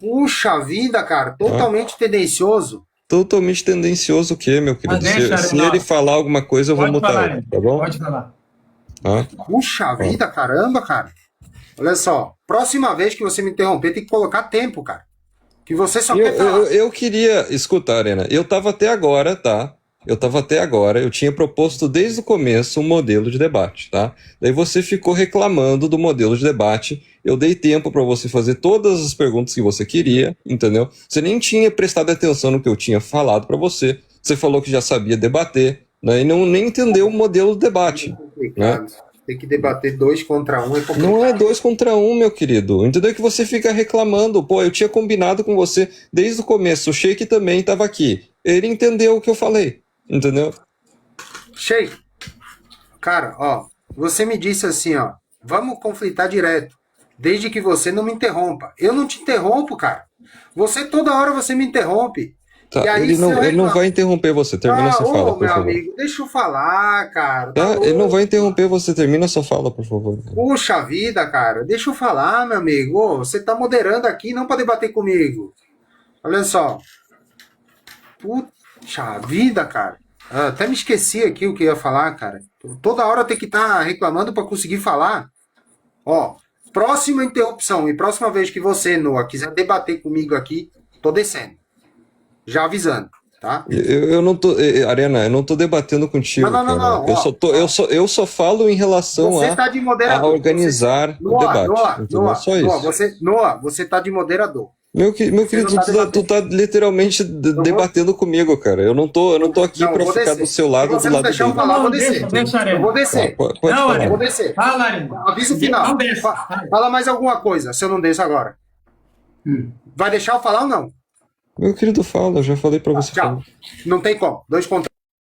S3: Puxa vida, cara. Totalmente tendencioso.
S2: Totalmente tendencioso o quê, meu querido? Se ele falar alguma coisa, eu vou mutar ele, tá bom?
S1: Pode falar.
S3: Puxa vida, caramba, cara. Olha só, próxima vez que você me interromper, tem que colocar tempo, cara. Que você só quer falar.
S2: Eu queria escutar, Arena. Eu tava até agora, tá? eu estava até agora, eu tinha proposto desde o começo um modelo de debate, tá? Daí você ficou reclamando do modelo de debate, eu dei tempo para você fazer todas as perguntas que você queria, entendeu? Você nem tinha prestado atenção no que eu tinha falado para você, você falou que já sabia debater, né? E nem entendeu o modelo de debate, né?
S3: Tem que debater 2 contra 1 é complicado.
S2: Não é 2 contra 1, meu querido. Entendeu? Que você fica reclamando. Pô, eu tinha combinado com você desde o começo. O Sheik também estava aqui. Ele entendeu o que eu falei. Entendeu?
S3: Sheik, cara, ó, você me disse assim, ó, vamos conflitar direto, desde que você não me interrompa. Eu não te interrompo, cara. Você toda hora você me interrompe.
S2: Tá,
S3: E aí
S2: ele não vai interromper você. Termina sua fala, por
S3: meu
S2: favor.
S3: amigo, deixa eu falar, cara.
S2: Tá, ele não
S3: louco.
S2: vai interromper você. Termina sua fala, por favor.
S3: Puxa vida, cara. Deixa eu falar, meu amigo. Ô, você tá moderando aqui, não para debater comigo. Olha só. Puxa vida, cara. Até me esqueci aqui o que eu ia falar, cara. Toda hora tem que estar reclamando para conseguir falar. Ó, próxima interrupção e próxima vez que você, Noah, quiser debater comigo aqui, tô descendo. Já avisando, tá?
S2: Eu não tô, Arena, eu não tô debatendo contigo,
S3: Não,
S2: cara.
S3: não.
S2: Eu só falo em relação
S3: Você tá de
S2: a
S3: moderador.
S2: organizar o debate. Entendeu? Só isso.
S3: Noah, você tá de moderador.
S2: Meu querido, tu tá literalmente debatendo comigo, cara. Eu não tô aqui pra ficar do seu lado, do lado dele.
S3: Eu vou descer. Eu vou descer.
S2: Pode
S1: Não,
S2: falar.
S1: Arena.
S3: Eu vou descer.
S1: Fala, Arena.
S3: Aviso final.
S1: Não desce.
S3: Fala mais alguma coisa, se eu não desço agora. Vai deixar eu falar ou não?
S2: Meu querido, fala, eu já falei pra você falar.
S3: Tchau. Não tem como. 2 contra